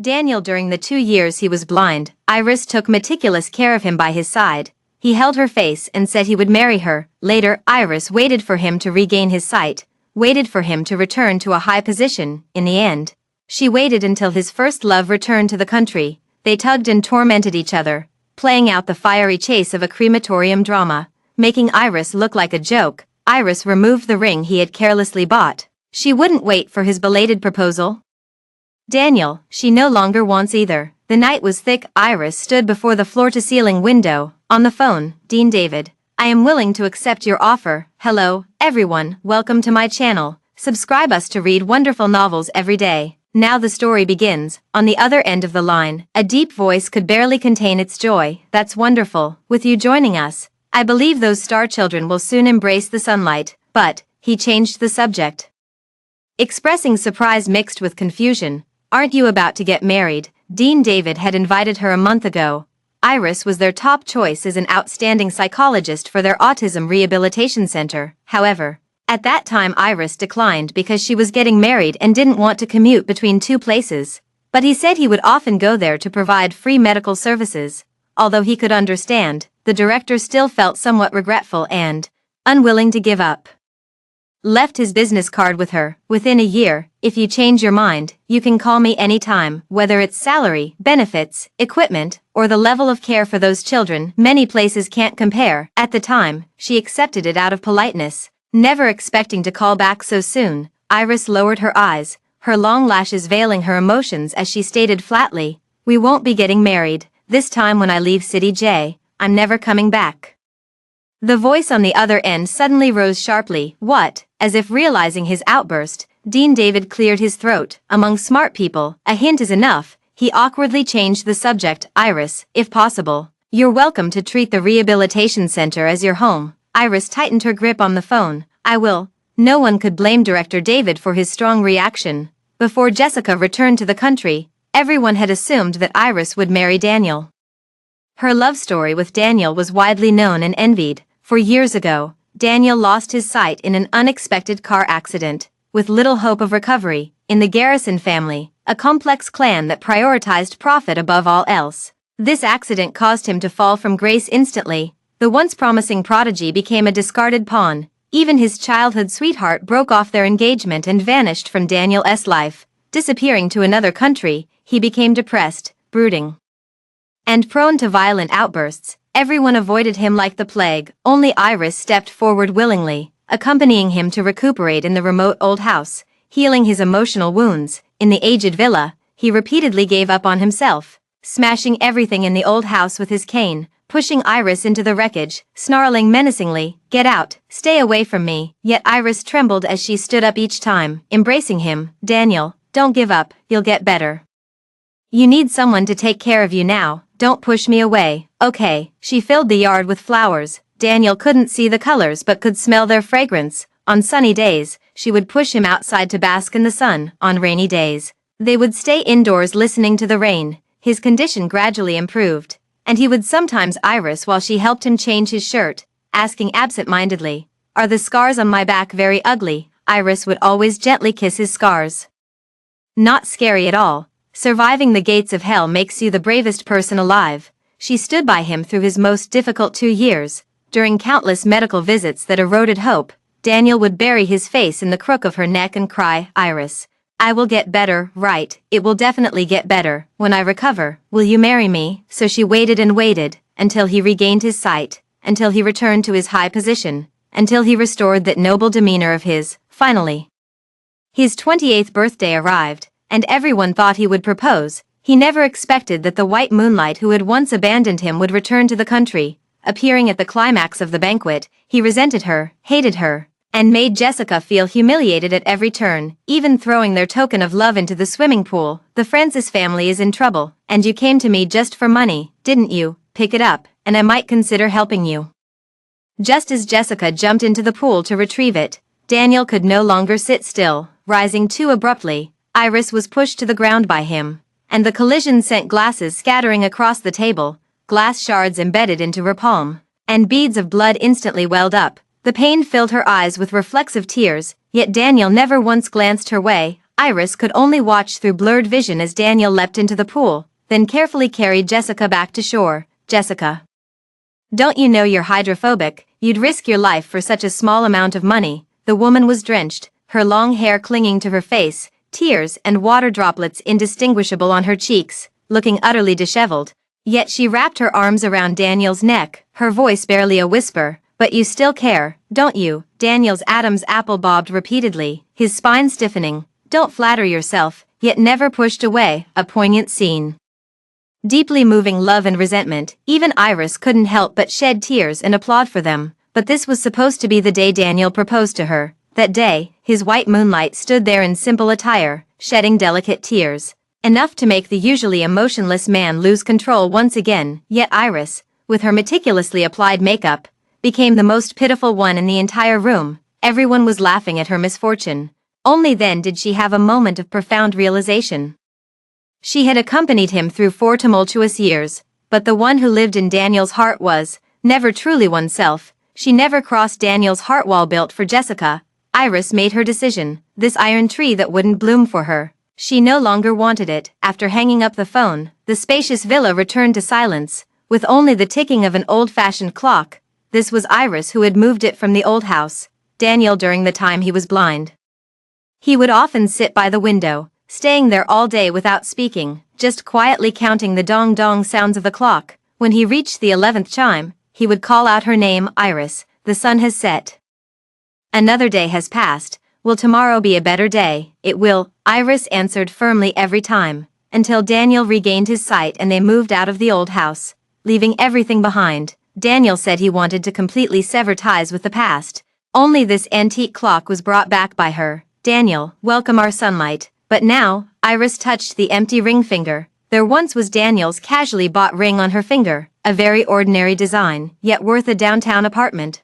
Daniel, during the 2 years he was blind, Iris took meticulous care of him by his side. He held her face and said he would marry her. Later, Iris waited for him to regain his sight, waited for him to return to a high position. In the end, she waited until his first love returned to the country. They tugged and tormented each other, playing out the fiery chase of a crematorium drama, making Iris look like a joke. Iris removed the ring he had carelessly bought. She wouldn't wait for his belated proposal. Daniel, she no longer wants either. The night was thick. Iris stood before the floor-to-ceiling window. On the phone, Dean David. I am willing to accept your offer. Hello, everyone, welcome to my channel. Subscribe us to read wonderful novels every day. Now the story begins. On the other end of the line, a deep voice could barely contain its joy. That's wonderful. With you joining us, I believe those star children will soon embrace the sunlight. But, he changed the subject, expressing surprise mixed with confusion. Aren't you about to get married? Dean David had invited her a month ago. Iris was their top choice as an outstanding psychologist for their autism rehabilitation center. However, at that time Iris declined because she was getting married and didn't want to commute between two places. But he said he would often go there to provide free medical services. Although he could understand, the director still felt somewhat regretful and unwilling to give up. Left his business card with her. Within a year, if you change your mind, you can call me anytime. Whether it's salary, benefits, equipment, or the level of care for those children, many places can't compare. At the time, she accepted it out of politeness, never expecting to call back so soon. Iris lowered her eyes, her long lashes veiling her emotions as she stated flatly, we won't be getting married. This time when I leave City J, I'm never coming back. The voice on the other end suddenly rose sharply. What? As if realizing his outburst, Dean David cleared his throat. Among smart people, a hint is enough. He awkwardly changed the subject. Iris, if possible, you're welcome to treat the rehabilitation center as your home. Iris tightened her grip on the phone. I will. No one could blame Director David for his strong reaction. Before Jessica returned to the country, everyone had assumed that Iris would marry Daniel. Her love story with Daniel was widely known and envied. For years ago, Daniel lost his sight in an unexpected car accident, with little hope of recovery. In the Garrison family, a complex clan that prioritized profit above all else, this accident caused him to fall from grace instantly. The once promising prodigy became a discarded pawn. Even his childhood sweetheart broke off their engagement and vanished from Daniel's life. Disappearing to another country, he became depressed, brooding, and prone to violent outbursts. Everyone avoided him like the plague. Only Iris stepped forward willingly, accompanying him to recuperate in the remote old house, healing his emotional wounds. In the aged villa, he repeatedly gave up on himself, smashing everything in the old house with his cane, pushing Iris into the wreckage, snarling menacingly, "Get out, stay away from me." Yet Iris trembled as she stood up each time, embracing him. Daniel, don't give up, you'll get better. You need someone to take care of you now, don't push me away, okay? She filled the yard with flowers. Daniel couldn't see the colors but could smell their fragrance. On sunny days, she would push him outside to bask in the sun. On rainy days, they would stay indoors listening to the rain. His condition gradually improved, and he would sometimes Iris while she helped him change his shirt, asking absent-mindedly, "Are the scars on my back very ugly?" Iris would always gently kiss his scars. Not scary at all. Surviving the gates of hell makes you the bravest person alive. She stood by him through his most difficult 2 years. During countless medical visits that eroded hope, Daniel would bury his face in the crook of her neck and cry, "Iris, I will get better, right? It will definitely get better. When I recover, will you marry me?" So she waited and waited, until he regained his sight, until he returned to his high position, until he restored that noble demeanor of his. Finally, his 28th birthday arrived, and everyone thought he would propose. He never expected that the white moonlight who had once abandoned him would return to the country. Appearing at the climax of the banquet, he resented her, hated her, and made Jessica feel humiliated at every turn, even throwing their token of love into the swimming pool. "The Francis family is in trouble, and you came to me just for money, didn't you? Pick it up, and I might consider helping you." Just as Jessica jumped into the pool to retrieve it, Daniel could no longer sit still. Rising too abruptly, Iris was pushed to the ground by him, and the collision sent glasses scattering across the table, glass shards embedded into her palm, and beads of blood instantly welled up. The pain filled her eyes with reflexive tears, yet Daniel never once glanced her way. Iris could only watch through blurred vision as Daniel leapt into the pool, then carefully carried Jessica back to shore. Jessica. Don't you know you're hydrophobic? You'd risk your life for such a small amount of money. The woman was drenched, her long hair clinging to her face, tears and water droplets indistinguishable on her cheeks, looking utterly disheveled. Yet she wrapped her arms around Daniel's neck, her voice barely a whisper. But you still care, don't you? Daniel's Adam's apple bobbed repeatedly, his spine stiffening. Don't flatter yourself, yet never pushed away, a poignant scene. Deeply moving love and resentment, even Iris couldn't help but shed tears and applaud for them. But this was supposed to be the day Daniel proposed to her. That day, his white moonlight stood there in simple attire, shedding delicate tears. Enough to make the usually emotionless man lose control once again, yet Iris, with her meticulously applied makeup, became the most pitiful one in the entire room. Everyone was laughing at her misfortune. Only then did she have a moment of profound realization. She had accompanied him through 4 tumultuous years, but the one who lived in Daniel's heart was never truly oneself. She never crossed Daniel's heart wall built for Jessica. Iris made her decision, this iron tree that wouldn't bloom for her. She no longer wanted it. After hanging up the phone, the spacious villa returned to silence, with only the ticking of an old-fashioned clock. This was Iris who had moved it from the old house, Daniel during the time he was blind. He would often sit by the window, staying there all day without speaking, just quietly counting the dong-dong sounds of the clock. When he reached the 11th chime, he would call out her name, Iris, the sun has set. Another day has passed. Will tomorrow be a better day? It will, Iris answered firmly every time, until Daniel regained his sight and they moved out of the old house, leaving everything behind. Daniel said he wanted to completely sever ties with the past. Only this antique clock was brought back by her. Daniel, welcome our sunlight. But now, Iris touched the empty ring finger. There once was Daniel's casually bought ring on her finger, a very ordinary design, yet worth a downtown apartment.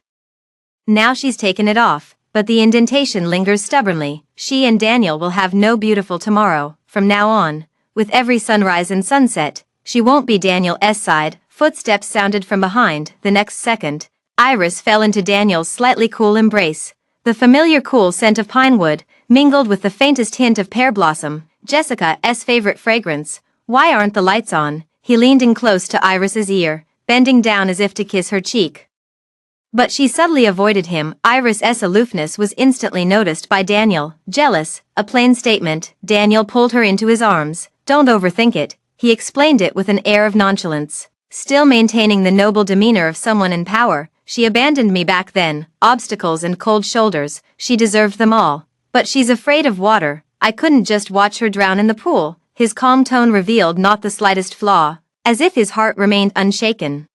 Now she's taken it off, but the indentation lingers stubbornly. She and Daniel will have no beautiful tomorrow. From now on, with every sunrise and sunset, she won't be Daniel's side. Footsteps sounded from behind. The next second, Iris fell into Daniel's slightly cool embrace. The familiar cool scent of pine wood, mingled with the faintest hint of pear blossom, Jessica's favorite fragrance. Why aren't the lights on? He leaned in close to Iris's ear, bending down as if to kiss her cheek. But she subtly avoided him. Iris's aloofness was instantly noticed by Daniel. Jealous, a plain statement. Daniel pulled her into his arms. Don't overthink it. He explained it with an air of nonchalance, still maintaining the noble demeanor of someone in power. She abandoned me back then. Obstacles and cold shoulders, she deserved them all. But she's afraid of water. I couldn't just watch her drown in the pool. His calm tone revealed not the slightest flaw, as if his heart remained unshaken.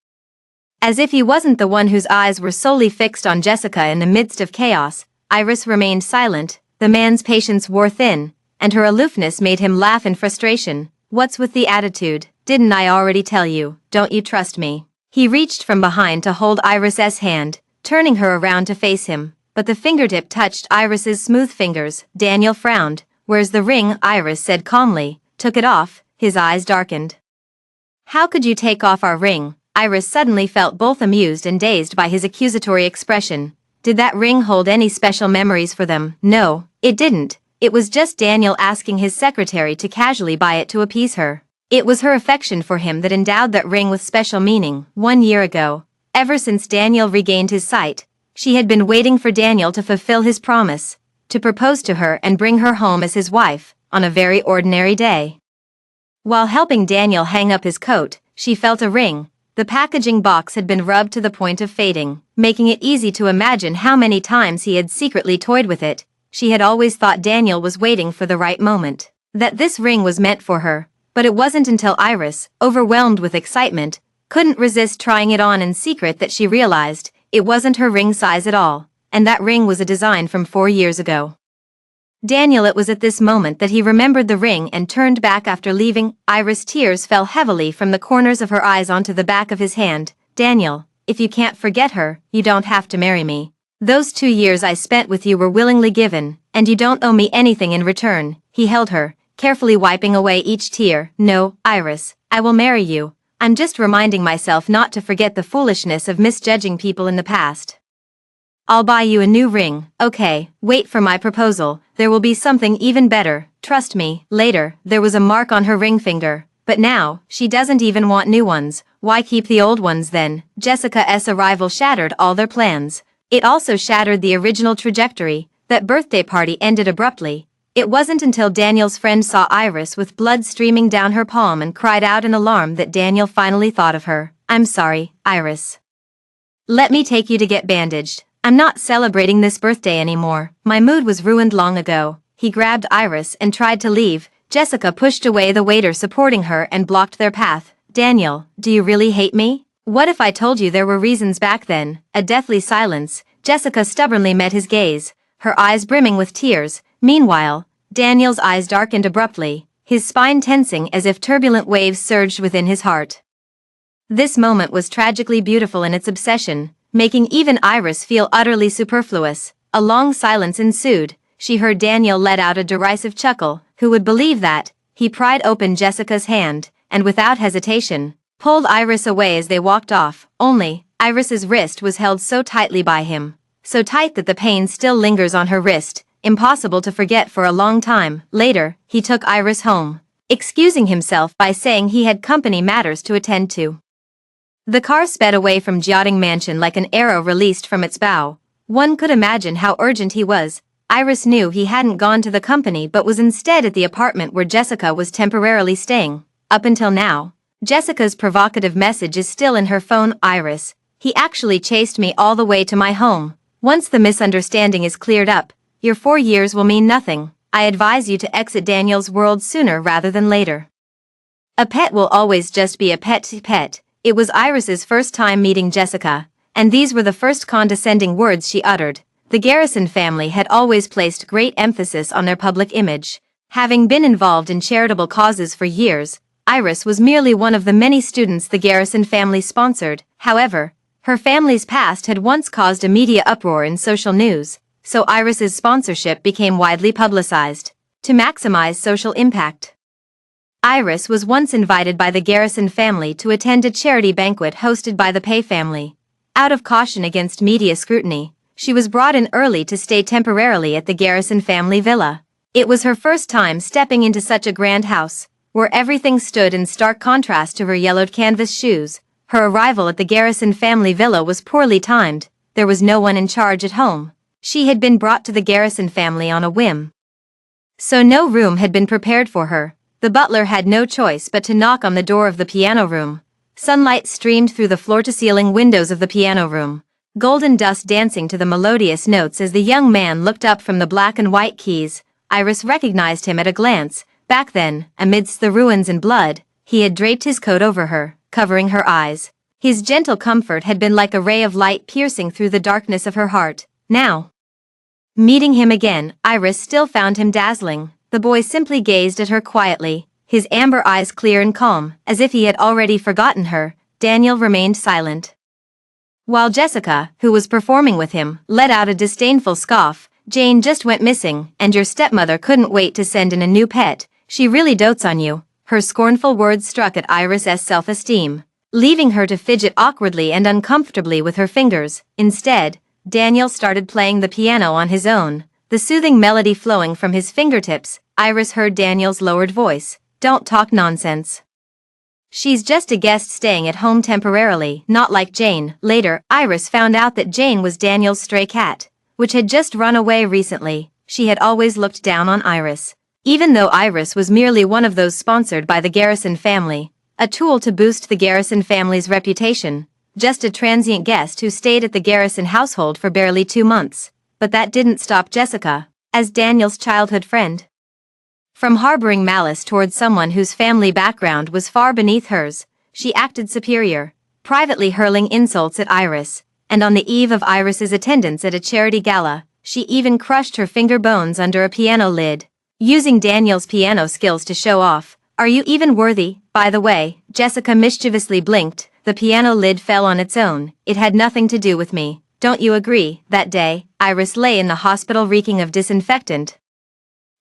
As if he wasn't the one whose eyes were solely fixed on Jessica in the midst of chaos. Iris remained silent. The man's patience wore thin, and her aloofness made him laugh in frustration. What's with the attitude? Didn't I already tell you? Don't you trust me? He reached from behind to hold Iris's hand, turning her around to face him, but the fingertip touched Iris's smooth fingers. Daniel frowned. Where's the ring? Iris said calmly. Took it off. His eyes darkened. How could you take off our ring? Iris suddenly felt both amused and dazed by his accusatory expression. Did that ring hold any special memories for them? No, it didn't. It was just Daniel asking his secretary to casually buy it to appease her. It was her affection for him that endowed that ring with special meaning. 1 year ago, ever since Daniel regained his sight, she had been waiting for Daniel to fulfill his promise, to propose to her and bring her home as his wife, on a very ordinary day. While helping Daniel hang up his coat, she felt a ring. The packaging box had been rubbed to the point of fading, making it easy to imagine how many times he had secretly toyed with it. She had always thought Daniel was waiting for the right moment, that this ring was meant for her. But it wasn't until Iris, overwhelmed with excitement, couldn't resist trying it on in secret that she realized it wasn't her ring size at all, and that ring was a design from 4 years ago. Daniel, it was at this moment that he remembered the ring and turned back after leaving. Iris' tears fell heavily from the corners of her eyes onto the back of his hand. Daniel, if you can't forget her, you don't have to marry me. Those 2 years I spent with you were willingly given, and you don't owe me anything in return. He held her, carefully wiping away each tear. No, Iris, I will marry you. I'm just reminding myself not to forget the foolishness of misjudging people in the past. I'll buy you a new ring, okay, wait for my proposal, there will be something even better, trust me. Later, there was a mark on her ring finger, but now, she doesn't even want new ones, why keep the old ones then? Jessica's arrival shattered all their plans. It also shattered the original trajectory. That birthday party ended abruptly. It wasn't until Daniel's friend saw Iris with blood streaming down her palm and cried out in alarm that Daniel finally thought of her. I'm sorry, Iris. Let me take you to get bandaged. I'm not celebrating this birthday anymore. My mood was ruined long ago. He grabbed Iris and tried to leave. Jessica pushed away the waiter supporting her and blocked their path. Daniel, do you really hate me? What if I told you there were reasons back then? A deathly silence. Jessica stubbornly met his gaze, her eyes brimming with tears. Meanwhile, Daniel's eyes darkened abruptly, his spine tensing as if turbulent waves surged within his heart. This moment was tragically beautiful in its obsession, making even Iris feel utterly superfluous. A long silence ensued. She heard Daniel let out a derisive chuckle. Who would believe that? He pried open Jessica's hand, and without hesitation, pulled Iris away as they walked off. Only, Iris's wrist was held so tightly by him, so tight that the pain still lingers on her wrist, impossible to forget for a long time. Later, he took Iris home, excusing himself by saying he had company matters to attend to. The car sped away from Jiating Mansion like an arrow released from its bow. One could imagine how urgent he was. Iris knew he hadn't gone to the company but was instead at the apartment where Jessica was temporarily staying. Up until now, Jessica's provocative message is still in her phone. Iris, he actually chased me all the way to my home. Once the misunderstanding is cleared up, your 4 years will mean nothing. I advise you to exit Daniel's world sooner rather than later. A pet will always just be a pet. It was Iris's first time meeting Jessica, and these were the first condescending words she uttered. The Garrison family had always placed great emphasis on their public image. Having been involved in charitable causes for years, Iris was merely one of the many students the Garrison family sponsored. However, her family's past had once caused a media uproar in social news, so Iris's sponsorship became widely publicized. To maximize social impact, Iris was once invited by the Garrison family to attend a charity banquet hosted by the Pei family. Out of caution against media scrutiny, she was brought in early to stay temporarily at the Garrison family villa. It was her first time stepping into such a grand house, where everything stood in stark contrast to her yellowed canvas shoes. Her arrival at the Garrison family villa was poorly timed. There was no one in charge at home. She had been brought to the Garrison family on a whim, so no room had been prepared for her. The butler had no choice but to knock on the door of the piano room. Sunlight streamed through the floor-to-ceiling windows of the piano room, golden dust dancing to the melodious notes as the young man looked up from the black and white keys. Iris recognized him at a glance. Back then, amidst the ruins and blood, he had draped his coat over her, covering her eyes. His gentle comfort had been like a ray of light piercing through the darkness of her heart. Now, meeting him again, Iris still found him dazzling. The boy simply gazed at her quietly, his amber eyes clear and calm, as if he had already forgotten her. Daniel remained silent, while Jessica, who was performing with him, let out a disdainful scoff. Jane just went missing, and your stepmother couldn't wait to send in a new pet. She really dotes on you. Her scornful words struck at Iris's self-esteem, leaving her to fidget awkwardly and uncomfortably with her fingers. Instead, Daniel started playing the piano on his own, the soothing melody flowing from his fingertips. Iris heard Daniel's lowered voice. Don't talk nonsense. She's just a guest staying at home temporarily, not like Jane. Later, Iris found out that Jane was Daniel's stray cat, which had just run away recently. She had always looked down on Iris, even though Iris was merely one of those sponsored by the Garrison family, a tool to boost the Garrison family's reputation, just a transient guest who stayed at the Garrison household for barely 2 months. But that didn't stop Jessica, as Daniel's childhood friend, from harboring malice towards someone whose family background was far beneath hers. She acted superior, privately hurling insults at Iris, and on the eve of Iris's attendance at a charity gala, she even crushed her finger bones under a piano lid, using Daniel's piano skills to show off. Are you even worthy? By the way, Jessica mischievously blinked. The piano lid fell on its own. It had nothing to do with me. Don't you agree? That day, Iris lay in the hospital reeking of disinfectant,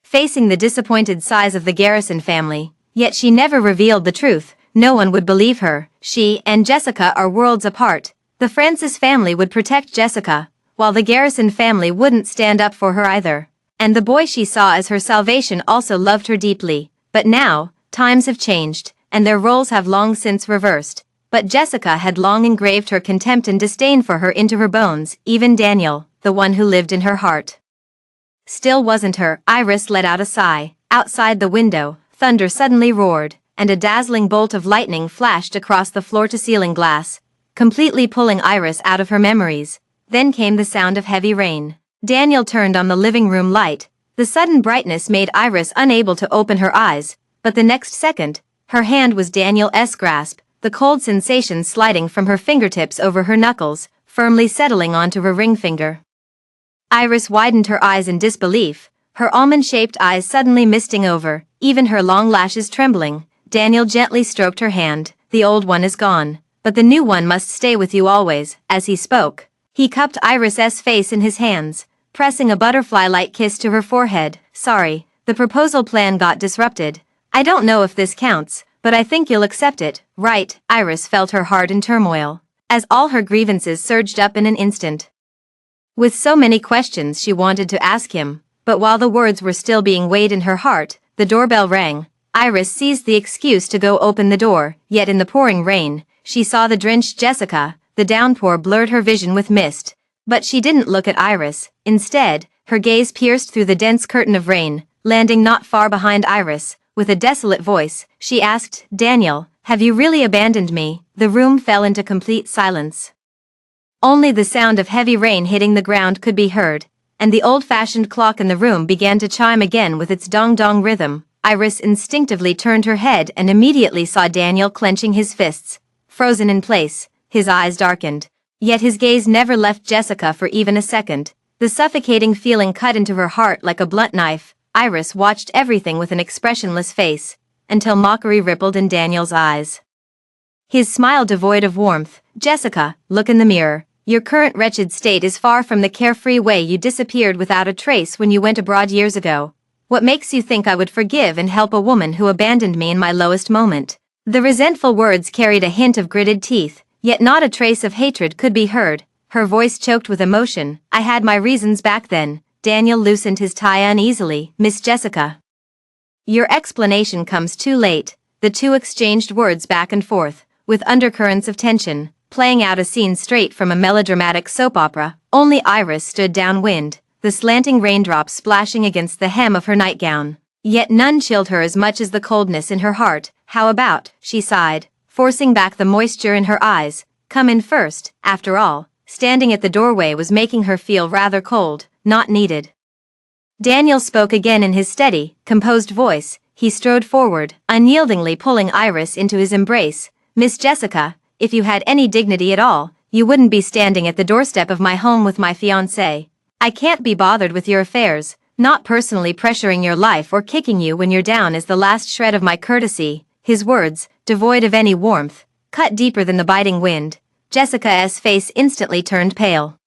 facing the disappointed sighs of the Garrison family. Yet she never revealed the truth. No one would believe her. She and Jessica are worlds apart. The Francis family would protect Jessica, while the Garrison family wouldn't stand up for her either. And the boy she saw as her salvation also loved her deeply. But now, times have changed, and their roles have long since reversed. But Jessica had long engraved her contempt and disdain for her into her bones, even Daniel, the one who lived in her heart. Still wasn't her. Iris let out a sigh. Outside the window, thunder suddenly roared, and a dazzling bolt of lightning flashed across the floor-to-ceiling glass, completely pulling Iris out of her memories. Then came the sound of heavy rain. Daniel turned on the living room light. The sudden brightness made Iris unable to open her eyes, but the next second, her hand was Daniel's grasp, the cold sensation sliding from her fingertips over her knuckles, firmly settling onto her ring finger. Iris widened her eyes in disbelief, her almond-shaped eyes suddenly misting over, even her long lashes trembling. Daniel gently stroked her hand. The old one is gone, but the new one must stay with you always. As he spoke, he cupped Iris's face in his hands, pressing a butterfly-like kiss to her forehead. Sorry, the proposal plan got disrupted. I don't know if this counts, but I think you'll accept it, right? Iris felt her heart in turmoil, as all her grievances surged up in an instant. With so many questions she wanted to ask him, but while the words were still being weighed in her heart, the doorbell rang. Iris seized the excuse to go open the door, yet in the pouring rain, she saw the drenched Jessica. The downpour blurred her vision with mist, but she didn't look at Iris. Instead, her gaze pierced through the dense curtain of rain, landing not far behind Iris. With a desolate voice, she asked, Daniel, have you really abandoned me? The room fell into complete silence. Only the sound of heavy rain hitting the ground could be heard, and the old-fashioned clock in the room began to chime again with its dong-dong rhythm. Iris instinctively turned her head and immediately saw Daniel clenching his fists, frozen in place, his eyes darkened. Yet his gaze never left Jessica for even a second. The suffocating feeling cut into her heart like a blunt knife. Iris watched everything with an expressionless face, until mockery rippled in Daniel's eyes. His smile devoid of warmth. Jessica, look in the mirror. Your current wretched state is far from the carefree way you disappeared without a trace when you went abroad years ago. What makes you think I would forgive and help a woman who abandoned me in my lowest moment? The resentful words carried a hint of gritted teeth, yet not a trace of hatred could be heard. Her voice choked with emotion. I had my reasons back then. Daniel loosened his tie uneasily. Miss Jessica, your explanation comes too late. The two exchanged words back and forth, with undercurrents of tension, playing out a scene straight from a melodramatic soap opera. Only Iris stood downwind, the slanting raindrops splashing against the hem of her nightgown. Yet none chilled her as much as the coldness in her heart. How about, she sighed, forcing back the moisture in her eyes, come in first. After all, standing at the doorway was making her feel rather cold, not needed. Daniel spoke again in his steady, composed voice. He strode forward, unyieldingly pulling Iris into his embrace. Miss Jessica, if you had any dignity at all, you wouldn't be standing at the doorstep of my home with my fiancé. I can't be bothered with your affairs. Not personally pressuring your life or kicking you when you're down is the last shred of my courtesy. His words, devoid of any warmth, cut deeper than the biting wind. Jessica's face instantly turned pale.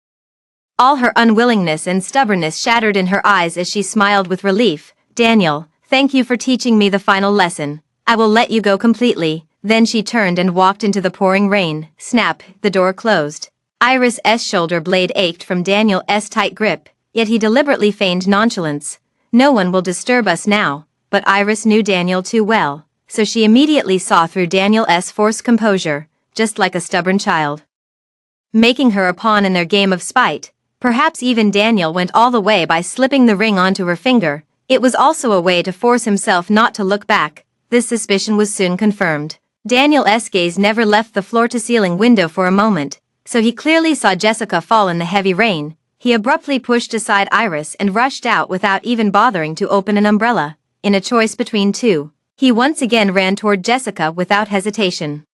All her unwillingness and stubbornness shattered in her eyes as she smiled with relief. Daniel, thank you for teaching me the final lesson. I will let you go completely. Then she turned and walked into the pouring rain. Snap, the door closed. Iris's shoulder blade ached from Daniel's tight grip, yet he deliberately feigned nonchalance. No one will disturb us now. But Iris knew Daniel too well, so she immediately saw through Daniel's forced composure, just like a stubborn child, making her a pawn in their game of spite. Perhaps even Daniel went all the way by slipping the ring onto her finger. It was also a way to force himself not to look back. This suspicion was soon confirmed. Daniel's gaze never left the floor-to-ceiling window for a moment, so he clearly saw Jessica fall in the heavy rain. He abruptly pushed aside Iris and rushed out without even bothering to open an umbrella. In a choice between two, he once again ran toward Jessica without hesitation.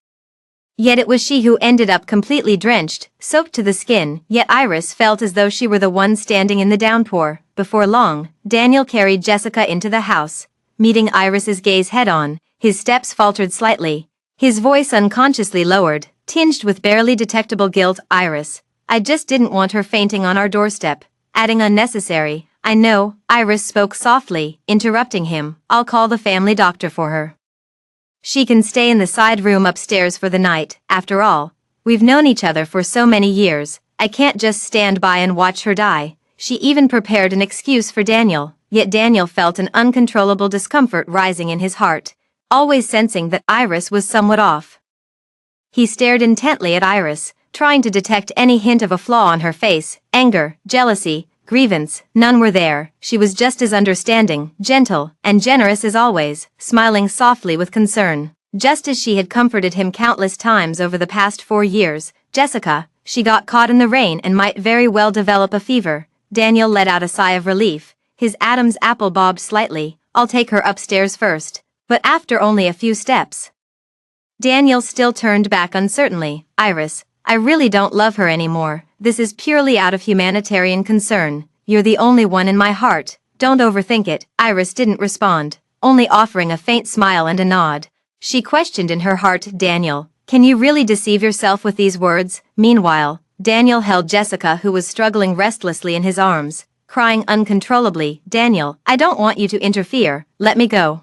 Yet it was she who ended up completely drenched, soaked to the skin, yet Iris felt as though she were the one standing in the downpour. Before long, Daniel carried Jessica into the house. Meeting Iris's gaze head-on, his steps faltered slightly, his voice unconsciously lowered, tinged with barely detectable guilt. Iris, I just didn't want her fainting on our doorstep. Adding unnecessary, I know. Iris spoke softly, interrupting him. I'll call the family doctor for her. She can stay in the side room upstairs for the night. After all, we've known each other for so many years. I can't just stand by and watch her die. She even prepared an excuse for Daniel, yet Daniel felt an uncontrollable discomfort rising in his heart, always sensing that Iris was somewhat off. He stared intently at Iris, trying to detect any hint of a flaw on her face. Anger, jealousy, grievance, none were there. She was just as understanding, gentle, and generous as always, smiling softly with concern. Just as she had comforted him countless times over the past 4 years, Jessica, she got caught in the rain and might very well develop a fever. Daniel let out a sigh of relief. His Adam's apple bobbed slightly. I'll take her upstairs first. But after only a few steps, Daniel still turned back uncertainly. Iris, I really don't love her anymore. This is purely out of humanitarian concern. You're the only one in my heart. Don't overthink it. Iris didn't respond, only offering a faint smile and a nod. She questioned in her heart, Daniel, can you really deceive yourself with these words? Meanwhile, Daniel held Jessica, who was struggling restlessly, in his arms, crying uncontrollably. Daniel, I don't want you to interfere. Let me go.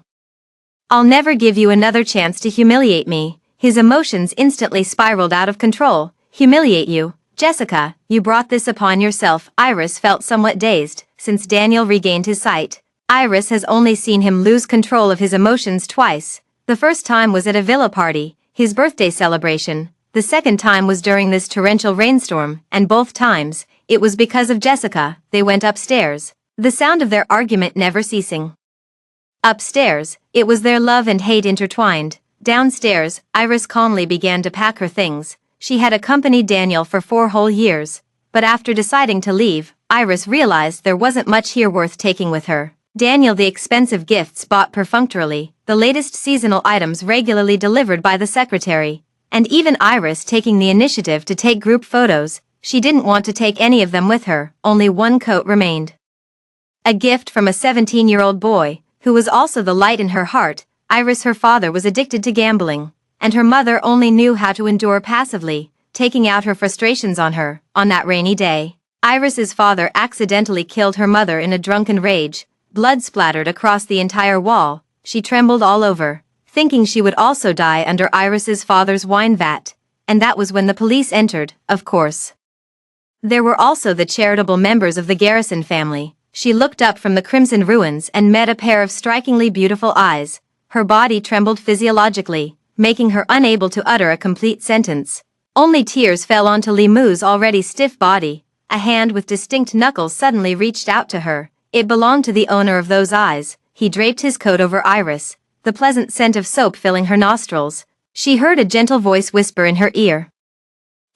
I'll never give you another chance to humiliate me. His emotions instantly spiraled out of control. Humiliate you? Jessica, you brought this upon yourself. Iris felt somewhat dazed, since Daniel regained his sight. Iris has only seen him lose control of his emotions twice. The first time was at a villa party, his birthday celebration. The second time was during this torrential rainstorm, and both times, it was because of Jessica. They went upstairs, the sound of their argument never ceasing. Upstairs, it was their love and hate intertwined. Downstairs, Iris calmly began to pack her things. She had accompanied Daniel for 4 whole years, but after deciding to leave, Iris realized there wasn't much here worth taking with her. Daniel, the expensive gifts bought perfunctorily, the latest seasonal items regularly delivered by the secretary, and even Iris taking the initiative to take group photos. She didn't want to take any of them with her. Only one coat remained. A gift from a 17-year-old boy, who was also the light in her heart. Iris, her father was addicted to gambling, and her mother only knew how to endure passively, taking out her frustrations on her. On that rainy day, Iris's father accidentally killed her mother in a drunken rage. Blood splattered across the entire wall. She trembled all over, thinking she would also die under Iris's father's wine vat. And that was when the police entered, of course. There were also the charitable members of the Garrison family. She looked up from the crimson ruins and met a pair of strikingly beautiful eyes. Her body trembled physiologically, making her unable to utter a complete sentence. Only tears fell onto Limu's already stiff body. A hand with distinct knuckles suddenly reached out to her. It belonged to the owner of those eyes. He draped his coat over Iris, the pleasant scent of soap filling her nostrils. She heard a gentle voice whisper in her ear,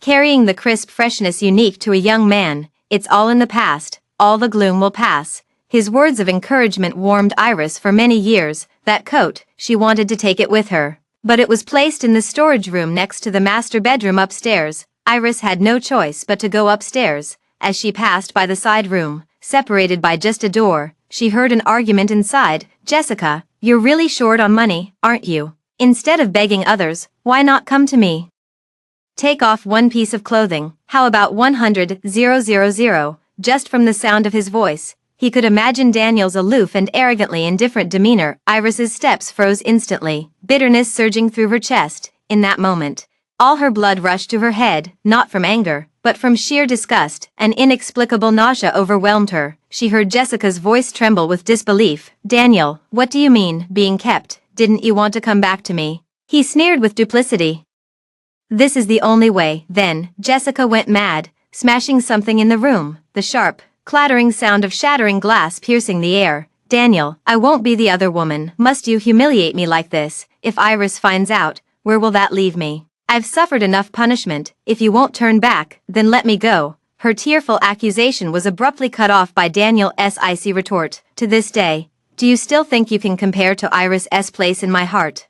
carrying the crisp freshness unique to a young man, "It's all in the past, all the gloom will pass." His words of encouragement warmed Iris for many years. That coat, she wanted to take it with her, but it was placed in the storage room next to the master bedroom upstairs. Iris had no choice but to go upstairs. As she passed by the side room, separated by just a door, she heard an argument inside. "Jessica, you're really short on money, aren't you? Instead of begging others, why not come to me? Take off one piece of clothing. How about 100,000? Just from the sound of his voice, he could imagine Daniel's aloof and arrogantly indifferent demeanor. Iris's steps froze instantly, bitterness surging through her chest. In that moment, all her blood rushed to her head, not from anger, but from sheer disgust. An inexplicable nausea overwhelmed her. She heard Jessica's voice tremble with disbelief. "Daniel, what do you mean, being kept? Didn't you want to come back to me?" He sneered with duplicity. "This is the only way." Then, Jessica went mad, smashing something in the room, the sharp, clattering sound of shattering glass piercing the air. "Daniel, I won't be the other woman. Must you humiliate me like this? If Iris finds out, where will that leave me? I've suffered enough punishment. If you won't turn back, then let me go." Her tearful accusation was abruptly cut off by Daniel's icy retort. "To this day, do you still think you can compare to Iris's place in my heart?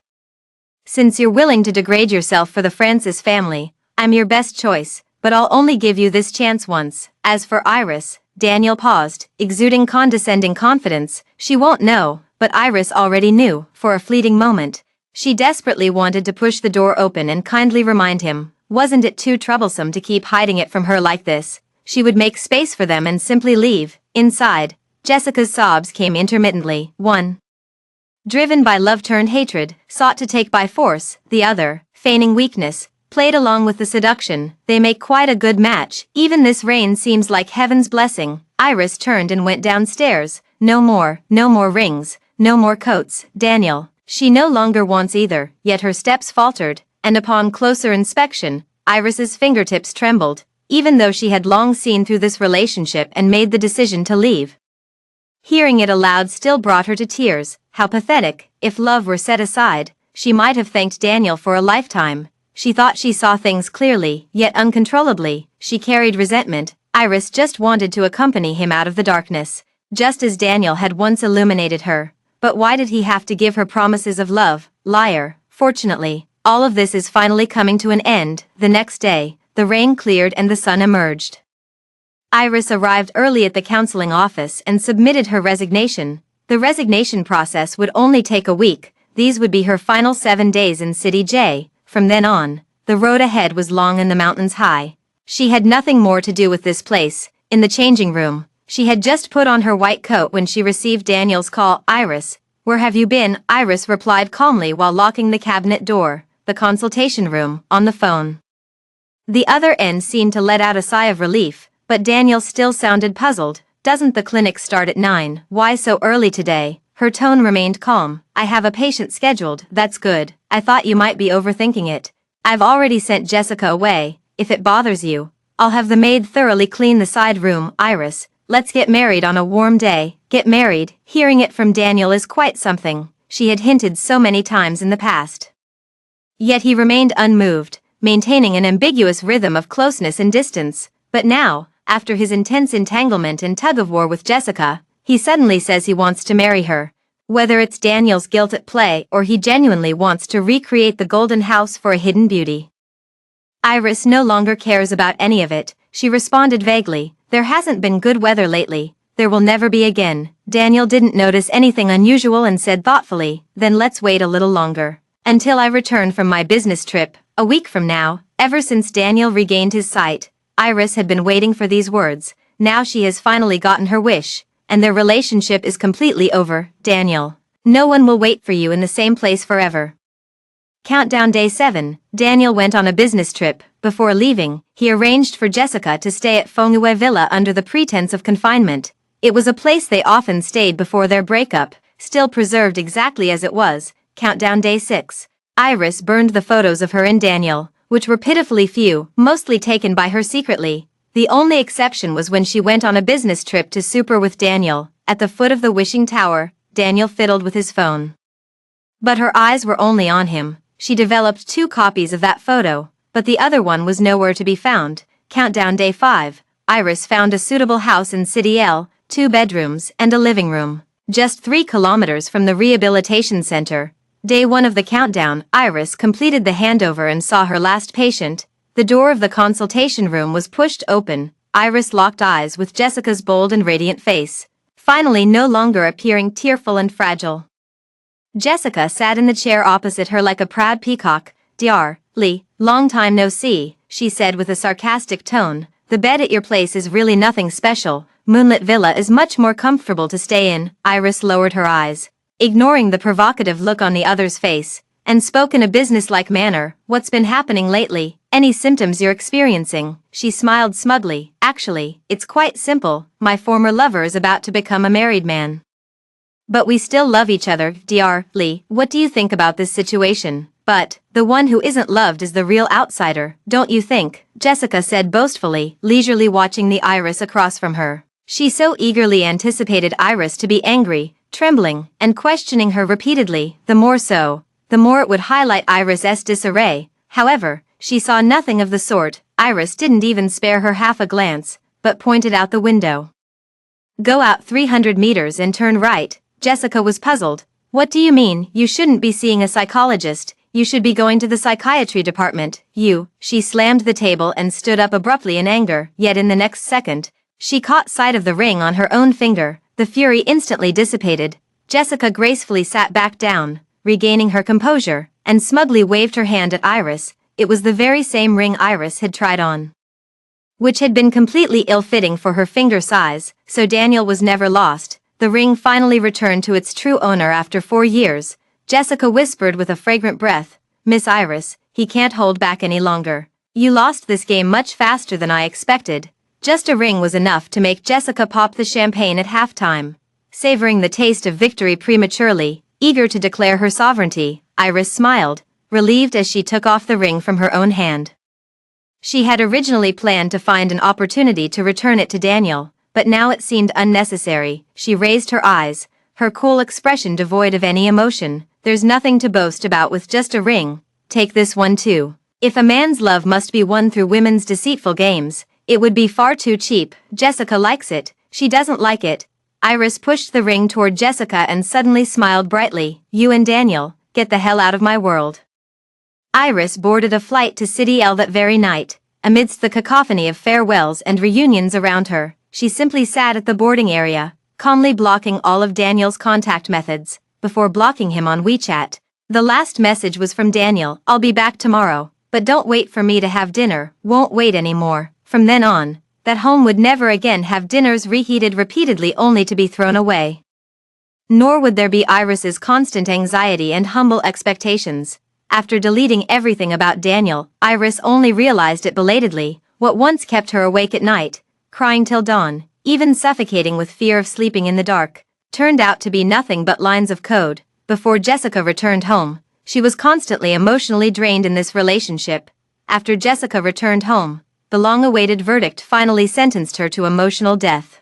Since you're willing to degrade yourself for the Francis family, I'm your best choice, but I'll only give you this chance once. As for Iris," Daniel paused, exuding condescending confidence, "she won't know." But Iris already knew. For a fleeting moment, she desperately wanted to push the door open and kindly remind him. Wasn't it too troublesome to keep hiding it from her like this? She would make space for them and simply leave. Inside, Jessica's sobs came intermittently. One, driven by love turned hatred, sought to take by force. The other, feigning weakness, played along with the seduction. They make quite a good match. Even this rain seems like heaven's blessing. Iris turned and went downstairs. No more rings, no more coats, Daniel. She no longer wants either, yet her steps faltered, and upon closer inspection, Iris's fingertips trembled, even though she had long seen through this relationship and made the decision to leave. Hearing it aloud still brought her to tears. How pathetic. If love were set aside, she might have thanked Daniel for a lifetime. She thought she saw things clearly, yet uncontrollably. She carried resentment. Iris just wanted to accompany him out of the darkness, just as Daniel had once illuminated her. But why did he have to give her promises of love? Liar. Fortunately, all of this is finally coming to an end. The next day, the rain cleared and the sun emerged. Iris arrived early at the counseling office and submitted her resignation. The resignation process would only take a week. These would be her final 7 days in City J. From then on, the road ahead was long and the mountains high. She had nothing more to do with this place. In the changing room, she had just put on her white coat when she received Daniel's call. Iris, where have you been? Iris replied calmly while locking the cabinet door. The consultation room, on the phone. The other end seemed to let out a sigh of relief, but Daniel still sounded puzzled. Doesn't the clinic start at 9? Why so early today? Her tone remained calm. I have a patient scheduled. That's good. I thought you might be overthinking it. I've already sent Jessica away. If it bothers you, I'll have the maid thoroughly clean the side room. Iris, let's get married on a warm day. Get married. Hearing it from Daniel is quite something. She had hinted so many times in the past. Yet he remained unmoved, maintaining an ambiguous rhythm of closeness and distance. But now, after his intense entanglement and tug-of-war with Jessica, he suddenly says he wants to marry her. Whether it's Daniel's guilt at play or he genuinely wants to recreate the golden house for a hidden beauty. Iris no longer cares about any of it. She responded vaguely, there hasn't been good weather lately. There will never be again. Daniel didn't notice anything unusual and said thoughtfully, then let's wait a little longer. Until I return from my business trip, a week from now. Ever since Daniel regained his sight, Iris had been waiting for these words. Now she has finally gotten her wish, and their relationship is completely over. Daniel, no one will wait for you in the same place forever. Countdown Day 7, Daniel went on a business trip. Before leaving, he arranged for Jessica to stay at Fongue Villa under the pretense of confinement. It was a place they often stayed before their breakup, still preserved exactly as it was. Countdown Day 6, Iris burned the photos of her and Daniel, which were pitifully few, mostly taken by her secretly. The only exception was when she went on a business trip to Super with Daniel. At the foot of the wishing tower, Daniel fiddled with his phone. But her eyes were only on him. She developed 2 copies of that photo, but the other one was nowhere to be found. Countdown Day 5, Iris found a suitable house in City L, 2 bedrooms and a living room, just 3 kilometers from the rehabilitation center. Day 1 of the countdown, Iris completed the handover and saw her last patient. The door of the consultation room was pushed open. Iris locked eyes with Jessica's bold and radiant face, finally no longer appearing tearful and fragile. Jessica sat in the chair opposite her like a proud peacock. Dr. Lee, long time no see, she said with a sarcastic tone. The bed at your place is really nothing special. Moonlit Villa is much more comfortable to stay in. Iris lowered her eyes, ignoring the provocative look on the other's face, and spoke in a businesslike manner. What's been happening lately? Any symptoms you're experiencing? She smiled smugly. Actually, it's quite simple. My former lover is about to become a married man. But we still love each other. Dr. Lee, what do you think about this situation? But the one who isn't loved is the real outsider, don't you think? Jessica said boastfully, leisurely watching the Iris across from her. She so eagerly anticipated Iris to be angry, trembling, and questioning her repeatedly. The more so, the more it would highlight Iris's disarray. However, she saw nothing of the sort. Iris didn't even spare her half a glance, but pointed out the window. Go out 300 meters and turn right. Jessica was puzzled. What do you mean? You shouldn't be seeing a psychologist. You should be going to the psychiatry department. She slammed the table and stood up abruptly in anger, yet in the next second, she caught sight of the ring on her own finger. The fury instantly dissipated. Jessica gracefully sat back down, regaining her composure, and smugly waved her hand at Iris. It was the very same ring Iris had tried on, which had been completely ill-fitting for her finger size, so Daniel was never lost. The ring finally returned to its true owner after 4 years. Jessica whispered with a fragrant breath, Miss Iris, he can't hold back any longer. You lost this game much faster than I expected. Just a ring was enough to make Jessica pop the champagne at halftime. Savoring the taste of victory prematurely, eager to declare her sovereignty, Iris smiled, relieved as she took off the ring from her own hand. She had originally planned to find an opportunity to return it to Daniel, but now it seemed unnecessary. She raised her eyes, her cool expression devoid of any emotion. There's nothing to boast about with just a ring. Take this one too. If a man's love must be won through women's deceitful games, it would be far too cheap. Jessica likes it, she doesn't like it. Iris pushed the ring toward Jessica and suddenly smiled brightly. You and Daniel, get the hell out of my world. Iris boarded a flight to City L that very night. Amidst the cacophony of farewells and reunions around her, she simply sat at the boarding area, calmly blocking all of Daniel's contact methods, before blocking him on WeChat. The last message was from Daniel. I'll be back tomorrow, but don't wait for me to have dinner. Won't wait anymore. From then on, that home would never again have dinners reheated repeatedly only to be thrown away. Nor would there be Iris's constant anxiety and humble expectations. After deleting everything about Daniel, Iris only realized it belatedly. What once kept her awake at night, crying till dawn, even suffocating with fear of sleeping in the dark, turned out to be nothing but lines of code. Before Jessica returned home, she was constantly emotionally drained in this relationship. After Jessica returned home, the long-awaited verdict finally sentenced her to emotional death.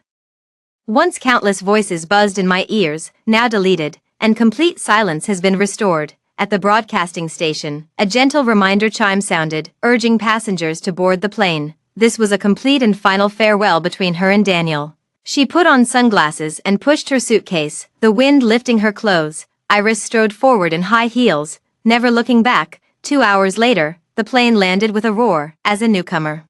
Once countless voices buzzed in my ears, now deleted, and complete silence has been restored. At the broadcasting station, a gentle reminder chime sounded, urging passengers to board the plane. This was a complete and final farewell between her and Daniel. She put on sunglasses and pushed her suitcase, the wind lifting her clothes. Iris strode forward in high heels, never looking back. 2 hours later, the plane landed with a roar. As a newcomer,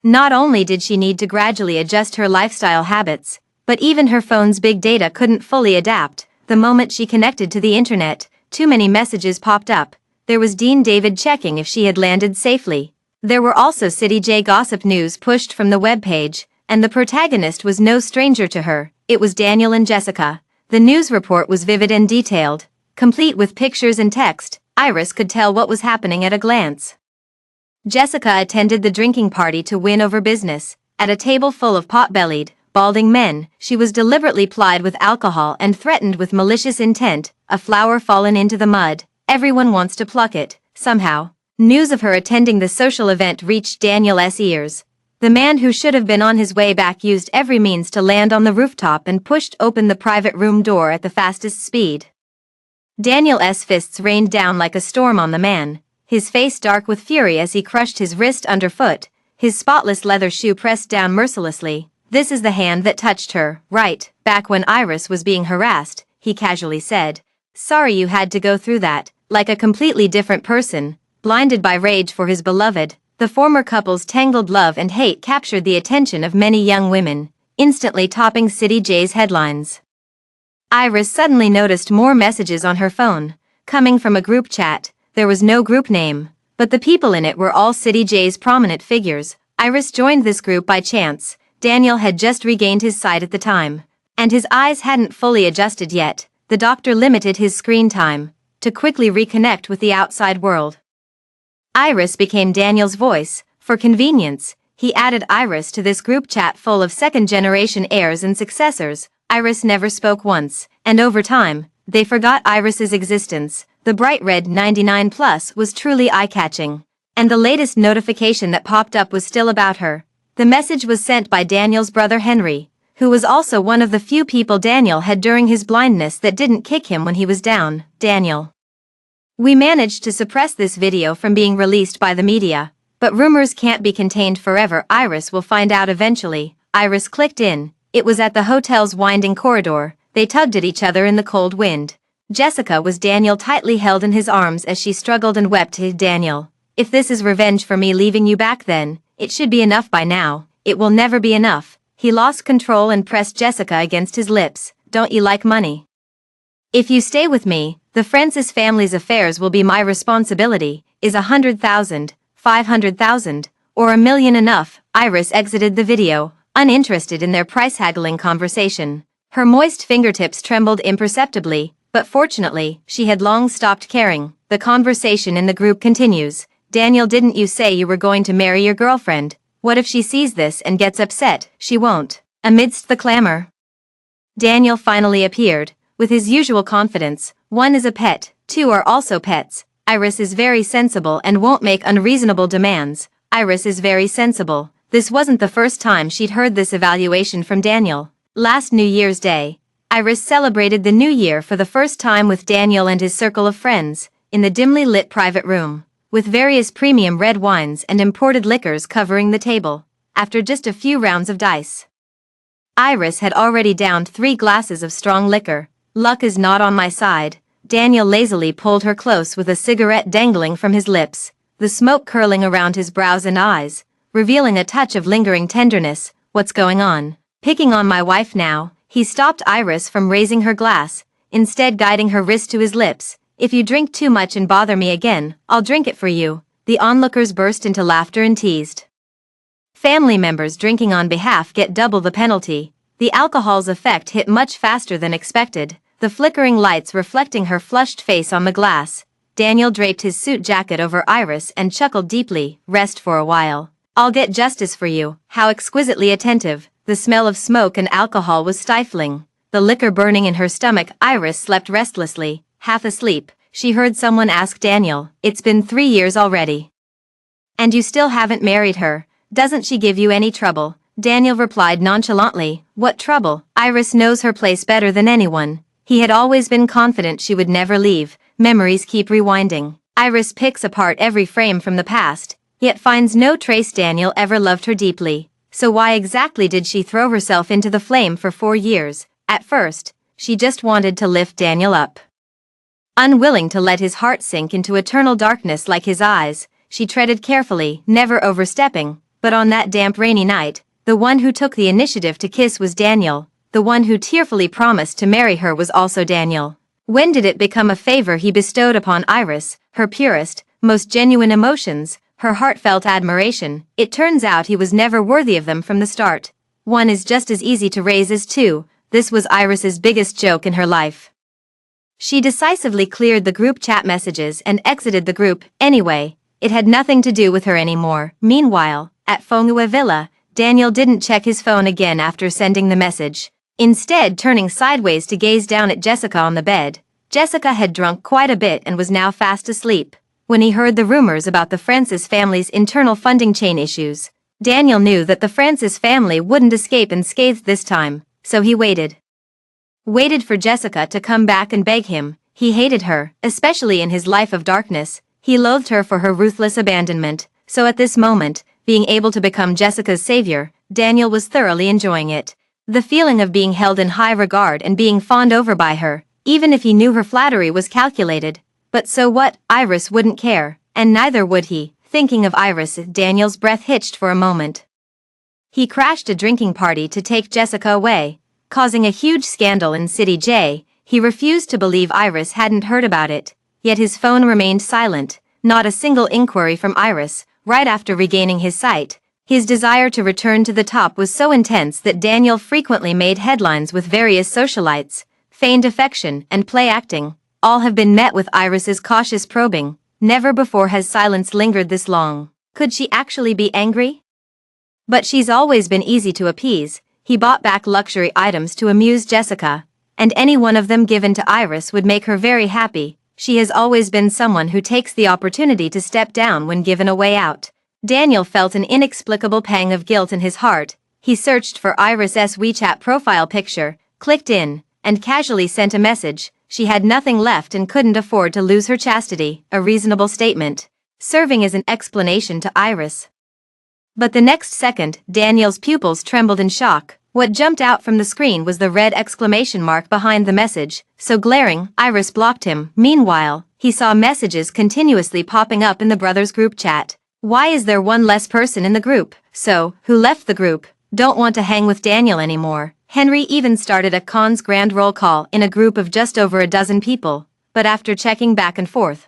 not only did she need to gradually adjust her lifestyle habits, but even her phone's big data couldn't fully adapt. The moment she connected to the internet, too many messages popped up. There was Dean David checking if she had landed safely. There were also City J gossip news pushed from the webpage, and the protagonist was no stranger to her. It was Daniel and Jessica. The news report was vivid and detailed, complete with pictures and text. Iris could tell what was happening at a glance. Jessica attended the drinking party to win over business. At a table full of pot-bellied, balding men, she was deliberately plied with alcohol and threatened with malicious intent. A flower fallen into the mud. Everyone wants to pluck it, somehow. News of her attending the social event reached Daniel's ears. The man who should have been on his way back used every means to land on the rooftop and pushed open the private room door at the fastest speed. Daniel's fists rained down like a storm on the man, his face dark with fury as he crushed his wrist underfoot, his spotless leather shoe pressed down mercilessly. This is the hand that touched her, right? Back when Iris was being harassed, he casually said. Sorry you had to go through that. Like a completely different person, blinded by rage for his beloved, the former couple's tangled love and hate captured the attention of many young women, instantly topping City J's headlines. Iris suddenly noticed more messages on her phone, coming from a group chat. There was no group name, but the people in it were all City J's prominent figures. Iris joined this group by chance. Daniel had just regained his sight at the time, and his eyes hadn't fully adjusted yet. The doctor limited his screen time to quickly reconnect with the outside world. Iris became Daniel's voice. For convenience, he added Iris to this group chat full of second-generation heirs and successors. Iris never spoke once, and over time, they forgot Iris's existence. The bright red 99 Plus was truly eye-catching, and the latest notification that popped up was still about her. The message was sent by Daniel's brother Henry, who was also one of the few people Daniel had during his blindness that didn't kick him when he was down. Daniel. We managed to suppress this video from being released by the media, but rumors can't be contained forever. Iris will find out eventually. Iris clicked in. It was at the hotel's winding corridor. They tugged at each other in the cold wind. Jessica was Daniel tightly held in his arms as she struggled and wept. Daniel, if this is revenge for me leaving you back then, it should be enough by now. It will never be enough. He lost control and pressed Jessica against his lips. Don't you like money? If you stay with me, the Francis family's affairs will be my responsibility. Is 100,000, 500,000, or $1 million enough? Iris exited the video, uninterested in their price-haggling conversation. Her moist fingertips trembled imperceptibly, But fortunately, she had long stopped caring. The conversation in the group continues. Daniel, didn't you say you were going to marry your girlfriend? What if she sees this and gets upset? She won't. Amidst the clamor, Daniel finally appeared, with his usual confidence. 1 is a pet, 2 are also pets. Iris is very sensible and won't make unreasonable demands. Iris is very sensible. This wasn't the first time she'd heard this evaluation from Daniel. Last New Year's Day, Iris celebrated the new year for the first time with Daniel and his circle of friends, in the dimly lit private room, with various premium red wines and imported liquors covering the table. After just a few rounds of dice, Iris had already downed 3 glasses of strong liquor. Luck is not on my side. Daniel lazily pulled her close with a cigarette dangling from his lips, the smoke curling around his brows and eyes, revealing a touch of lingering tenderness. What's going on? Picking on my wife now? He stopped Iris from raising her glass, instead guiding her wrist to his lips. If you drink too much and bother me again, I'll drink it for you. The onlookers burst into laughter and teased. Family members drinking on behalf get double the penalty. The alcohol's effect hit much faster than expected, the flickering lights reflecting her flushed face on the glass. Daniel draped his suit jacket over Iris and chuckled deeply. Rest for a while. I'll get justice for you. How exquisitely attentive. The smell of smoke and alcohol was stifling. The liquor burning in her stomach. Iris slept restlessly, half asleep. She heard someone ask Daniel, "It's been 3 years already. And you still haven't married her. Doesn't she give you any trouble?" Daniel replied nonchalantly, "What trouble? Iris knows her place better than anyone." He had always been confident she would never leave. Memories keep rewinding. Iris picks apart every frame from the past, yet finds no trace. Daniel ever loved her deeply. So why exactly did she throw herself into the flame for 4 years? At first, she just wanted to lift Daniel up. Unwilling to let his heart sink into eternal darkness like his eyes, she treaded carefully, never overstepping. But on that damp rainy night, the one who took the initiative to kiss was Daniel. The one who tearfully promised to marry her was also Daniel. When did it become a favor he bestowed upon Iris, her purest, most genuine emotions, her heartfelt admiration? It turns out he was never worthy of them from the start. 1 is just as easy to raise as 2. This was Iris's biggest joke in her life. She decisively cleared the group chat messages and exited the group. Anyway, it had nothing to do with her anymore. Meanwhile, at Fongua Villa, Daniel didn't check his phone again after sending the message, instead turning sideways to gaze down at Jessica on the bed. Jessica had drunk quite a bit and was now fast asleep. When he heard the rumors about the Francis family's internal funding chain issues, Daniel knew that the Francis family wouldn't escape unscathed this time, so he waited. Waited for Jessica to come back and beg him. He hated her, especially in his life of darkness. He loathed her for her ruthless abandonment, so at this moment, being able to become Jessica's savior, Daniel was thoroughly enjoying it. The feeling of being held in high regard and being fawned over by her, even if he knew her flattery was calculated. But so what? Iris wouldn't care, and neither would he. Thinking of Iris, Daniel's breath hitched for a moment. He crashed a drinking party to take Jessica away, causing a huge scandal in City J. He refused to believe Iris hadn't heard about it, yet his phone remained silent, not a single inquiry from Iris. Right after regaining his sight, his desire to return to the top was so intense that Daniel frequently made headlines with various socialites. Feigned affection and play acting, all have been met with Iris's cautious probing. Never before has silence lingered this long. Could she actually be angry? But she's always been easy to appease. He bought back luxury items to amuse Jessica, and any one of them given to Iris would make her very happy. She has always been someone who takes the opportunity to step down when given a way out. Daniel felt an inexplicable pang of guilt in his heart. He searched for Iris's WeChat profile picture, clicked in, and casually sent a message. She had nothing left and couldn't afford to lose her chastity, a reasonable statement, serving as an explanation to Iris. But the next second, Daniel's pupils trembled in shock. What jumped out from the screen was the red exclamation mark behind the message, so glaring, Iris blocked him. Meanwhile, he saw messages continuously popping up in the brothers' group chat. Why is there one less person in the group? So, who left the group? Don't want to hang with Daniel anymore. Henry even started a cons grand roll call in a group of just over a dozen people, but after checking back and forth,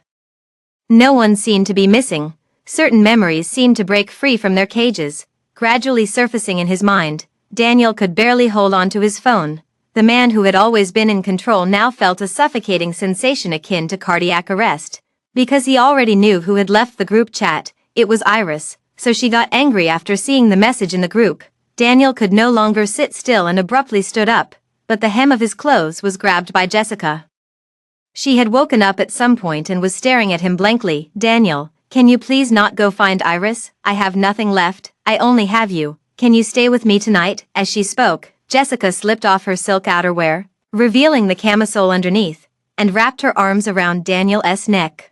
no one seemed to be missing. Certain memories seemed to break free from their cages, gradually surfacing in his mind. Daniel could barely hold on to his phone. The man who had always been in control now felt a suffocating sensation akin to cardiac arrest. Because he already knew who had left the group chat, it was Iris, so she got angry after seeing the message in the group. Daniel could no longer sit still and abruptly stood up, but the hem of his clothes was grabbed by Jessica. She had woken up at some point and was staring at him blankly. "Daniel, can you please not go find Iris? I have nothing left, I only have you. Can you stay with me tonight?" As she spoke, Jessica slipped off her silk outerwear, revealing the camisole underneath, and wrapped her arms around Daniel's neck.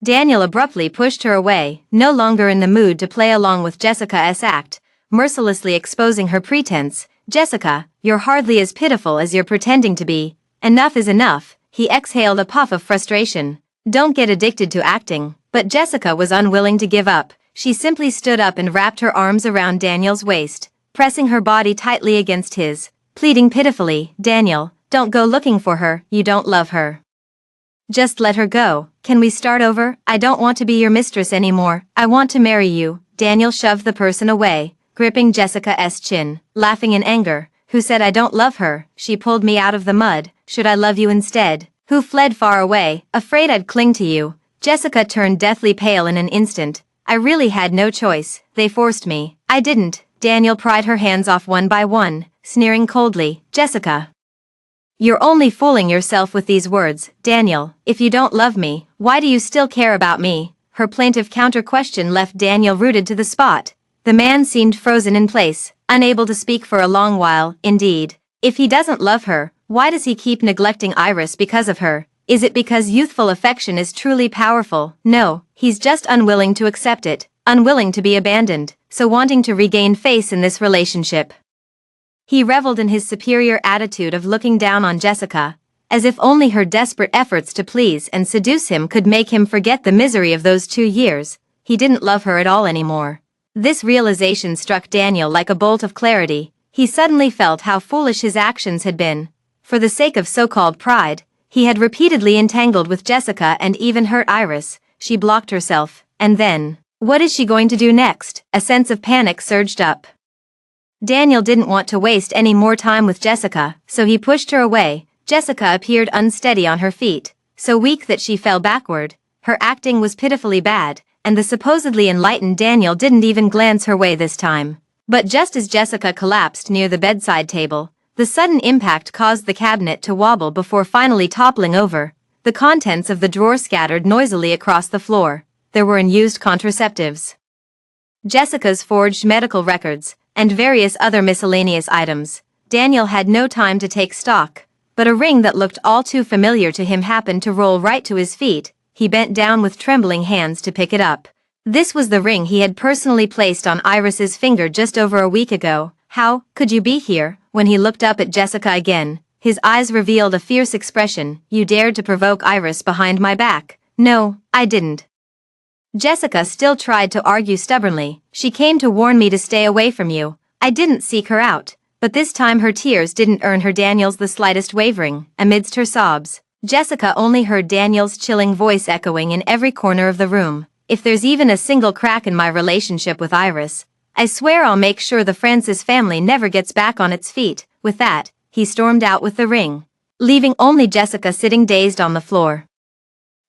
Daniel abruptly pushed her away, no longer in the mood to play along with Jessica's act, mercilessly exposing her pretense. "Jessica, you're hardly as pitiful as you're pretending to be. Enough is enough." He exhaled a puff of frustration. "Don't get addicted to acting." But Jessica was unwilling to give up. She simply stood up and wrapped her arms around Daniel's waist, pressing her body tightly against his, pleading pitifully, "Daniel, don't go looking for her, you don't love her. Just let her go. Can we start over? I don't want to be your mistress anymore, I want to marry you." Daniel shoved the person away, gripping Jessica's chin, laughing in anger. "Who said I don't love her? She pulled me out of the mud, should I love you instead? Who fled far away, afraid I'd cling to you?" Jessica turned deathly pale in an instant. "I really had no choice, they forced me." "I didn't." Daniel pried her hands off one by one, sneering coldly. "Jessica, you're only fooling yourself with these words. Daniel, if you don't love me, why do you still care about me?" Her plaintive counter-question left Daniel rooted to the spot. The man seemed frozen in place, unable to speak for a long while. Indeed, if he doesn't love her, why does he keep neglecting Iris because of her? Is it because youthful affection is truly powerful? No, he's just unwilling to accept it, unwilling to be abandoned, so wanting to regain face in this relationship. He reveled in his superior attitude of looking down on Jessica, as if only her desperate efforts to please and seduce him could make him forget the misery of those 2 years. He didn't love her at all anymore. This realization struck Daniel like a bolt of clarity. He suddenly felt how foolish his actions had been. For the sake of so-called pride, he had repeatedly entangled with Jessica and even hurt Iris. She blocked herself, and then, what is she going to do next? A sense of panic surged up. Daniel didn't want to waste any more time with Jessica, so he pushed her away. Jessica appeared unsteady on her feet, so weak that she fell backward. Her acting was pitifully bad, and the supposedly enlightened Daniel didn't even glance her way this time. But just as Jessica collapsed near the bedside table, the sudden impact caused the cabinet to wobble before finally toppling over. The contents of the drawer scattered noisily across the floor. There were unused contraceptives, Jessica's forged medical records, and various other miscellaneous items. Daniel had no time to take stock, but a ring that looked all too familiar to him happened to roll right to his feet. He bent down with trembling hands to pick it up. This was the ring he had personally placed on Iris's finger just over a week ago. "How could you be here?" When he looked up at Jessica again, his eyes revealed a fierce expression. "You dared to provoke Iris behind my back." "No, I didn't." Jessica still tried to argue stubbornly. "She came to warn me to stay away from you. I didn't seek her out." But this time her tears didn't earn her Daniel's the slightest wavering. Amidst her sobs, Jessica only heard Daniel's chilling voice echoing in every corner of the room. "If there's even a single crack in my relationship with Iris, I swear I'll make sure the Francis family never gets back on its feet." With that, he stormed out with the ring, leaving only Jessica sitting dazed on the floor.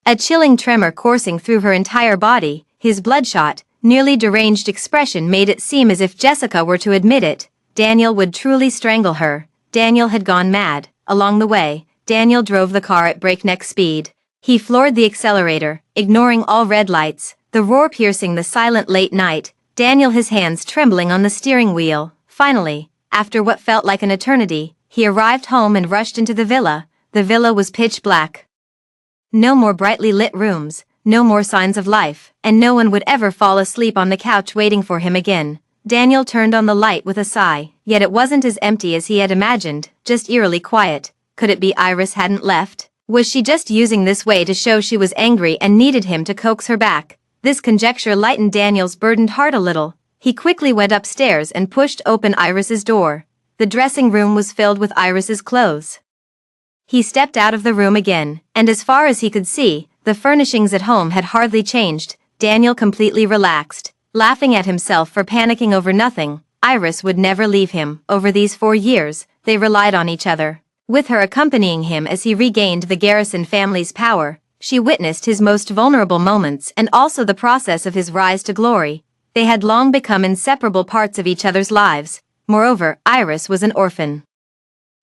A chilling tremor coursing through her entire body, his bloodshot, nearly deranged expression made it seem as if Jessica were to admit it, Daniel would truly strangle her. Daniel had gone mad. Along the way, Daniel drove the car at breakneck speed. He floored the accelerator, ignoring all red lights, the roar piercing the silent late night. Daniel, his hands trembling on the steering wheel. Finally, after what felt like an eternity, he arrived home and rushed into the villa. The villa was pitch black. No more brightly lit rooms, no more signs of life, and no one would ever fall asleep on the couch waiting for him again. Daniel turned on the light with a sigh, yet it wasn't as empty as he had imagined, just eerily quiet. Could it be Iris hadn't left? Was she just using this way to show she was angry and needed him to coax her back? This conjecture lightened Daniel's burdened heart a little. He quickly went upstairs and pushed open Iris's door. The dressing room was filled with Iris's clothes. He stepped out of the room again, and as far as he could see, the furnishings at home had hardly changed. Daniel completely relaxed, laughing at himself for panicking over nothing. Iris would never leave him. Over these 4 years, they relied on each other. With her accompanying him as he regained the Garrison family's power, she witnessed his most vulnerable moments and also the process of his rise to glory. They had long become inseparable parts of each other's lives. Moreover, Iris was an orphan.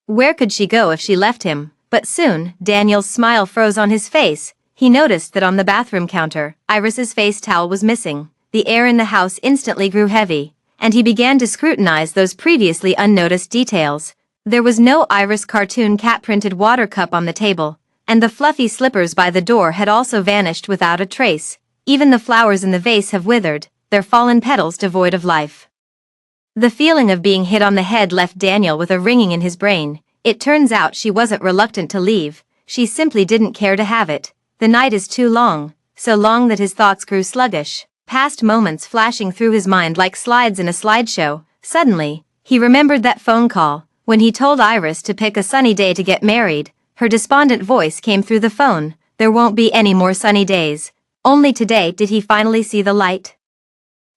Where could she go if she left him? But soon, Daniel's smile froze on his face. He noticed that on the bathroom counter, Iris's face towel was missing. The air in the house instantly grew heavy, and he began to scrutinize those previously unnoticed details. There was no Iris cartoon cat-printed water cup on the table, and the fluffy slippers by the door had also vanished without a trace. Even the flowers in the vase have withered, their fallen petals devoid of life. The feeling of being hit on the head left Daniel with a ringing in his brain. It turns out she wasn't reluctant to leave, she simply didn't care to have it. The night is too long, so long that his thoughts grew sluggish, past moments flashing through his mind like slides in a slideshow. Suddenly, he remembered that phone call, when he told Iris to pick a sunny day to get married. Her despondent voice came through the phone. There won't be any more sunny days. Only today did he finally see the light.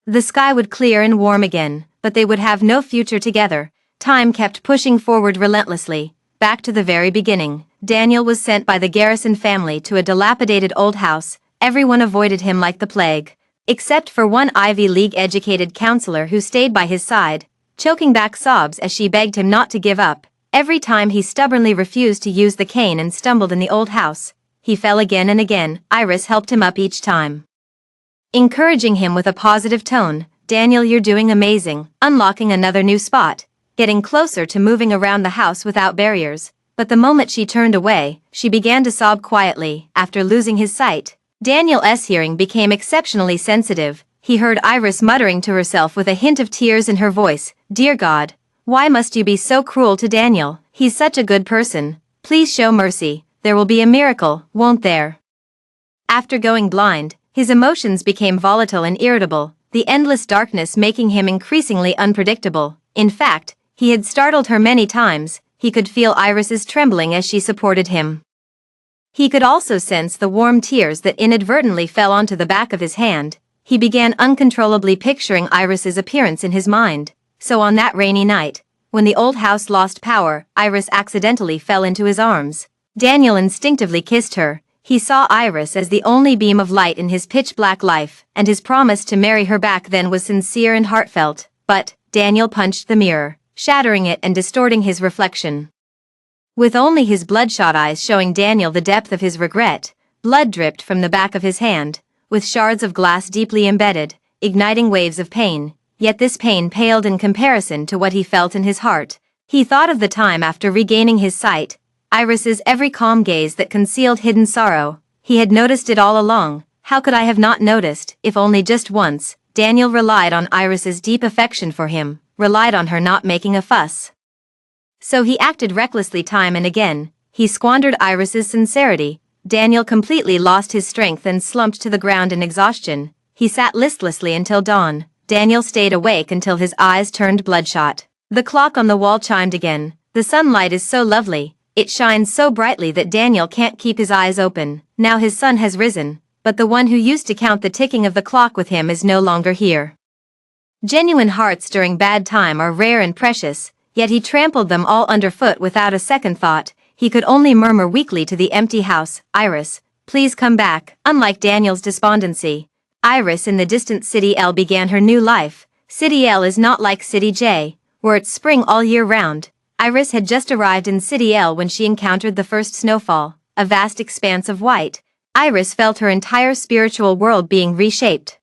The sky would clear and warm again, but they would have no future together. Time kept pushing forward relentlessly. Back to the very beginning, Daniel was sent by the Garrison family to a dilapidated old house. Everyone avoided him like the plague, except for one Ivy League-educated counselor who stayed by his side, choking back sobs as she begged him not to give up. Every time he stubbornly refused to use the cane and stumbled in the old house, he fell again and again. Iris helped him up each time, encouraging him with a positive tone. Daniel, you're doing amazing, unlocking another new spot, getting closer to moving around the house without barriers. But the moment she turned away, she began to sob quietly. After losing his sight, Daniel's hearing became exceptionally sensitive. He heard Iris muttering to herself with a hint of tears in her voice, "Dear God, why must you be so cruel to Daniel? He's such a good person. Please show mercy. There will be a miracle, won't there?" After going blind, his emotions became volatile and irritable, the endless darkness making him increasingly unpredictable. In fact, he had startled her many times. He could feel Iris's trembling as she supported him. He could also sense the warm tears that inadvertently fell onto the back of his hand. He began uncontrollably picturing Iris's appearance in his mind. So on that rainy night, when the old house lost power, Iris accidentally fell into his arms. Daniel instinctively kissed her. He saw Iris as the only beam of light in his pitch-black life, and his promise to marry her back then was sincere and heartfelt. But Daniel punched the mirror, shattering it and distorting his reflection. With only his bloodshot eyes showing Daniel the depth of his regret, blood dripped from the back of his hand, with shards of glass deeply embedded, igniting waves of pain. Yet this pain paled in comparison to what he felt in his heart. He thought of the time after regaining his sight, Iris's every calm gaze that concealed hidden sorrow. He had noticed it all along. How could I have not noticed, if only just once? Daniel relied on Iris's deep affection for him, relied on her not making a fuss. So he acted recklessly time and again. He squandered Iris's sincerity. Daniel completely lost his strength and slumped to the ground in exhaustion. He sat listlessly until dawn. Daniel stayed awake until his eyes turned bloodshot. The clock on the wall chimed again. The sunlight is so lovely. It shines so brightly that Daniel can't keep his eyes open. Now his sun has risen, but the one who used to count the ticking of the clock with him is no longer here. Genuine hearts during bad time are rare and precious, yet he trampled them all underfoot without a second thought. He could only murmur weakly to the empty house, "Iris, please come back." Unlike Daniel's despondency, Iris in the distant City L began her new life. City L is not like City J, where it's spring all year round. Iris had just arrived in City L when she encountered the first snowfall, a vast expanse of white. Iris felt her entire spiritual world being reshaped.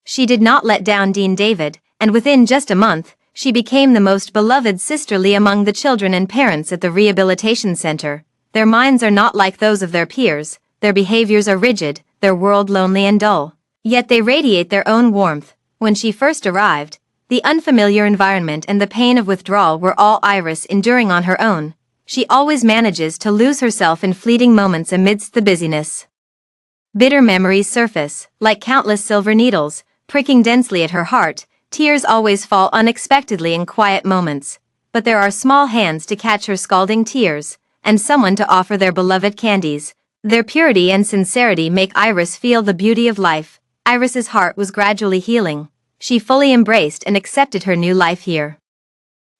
She did not let down Dean David, and within just a month, she became the most beloved sisterly among the children and parents at the rehabilitation center. Their minds are not like those of their peers, their behaviors are rigid, their world lonely and dull. Yet they radiate their own warmth. When she first arrived, the unfamiliar environment and the pain of withdrawal were all Iris enduring on her own. She always manages to lose herself in fleeting moments amidst the busyness. Bitter memories surface, like countless silver needles, pricking densely at her heart. Tears always fall unexpectedly in quiet moments, but there are small hands to catch her scalding tears, and someone to offer their beloved candies. Their purity and sincerity make Iris feel the beauty of life. Iris's heart was gradually healing. She fully embraced and accepted her new life here.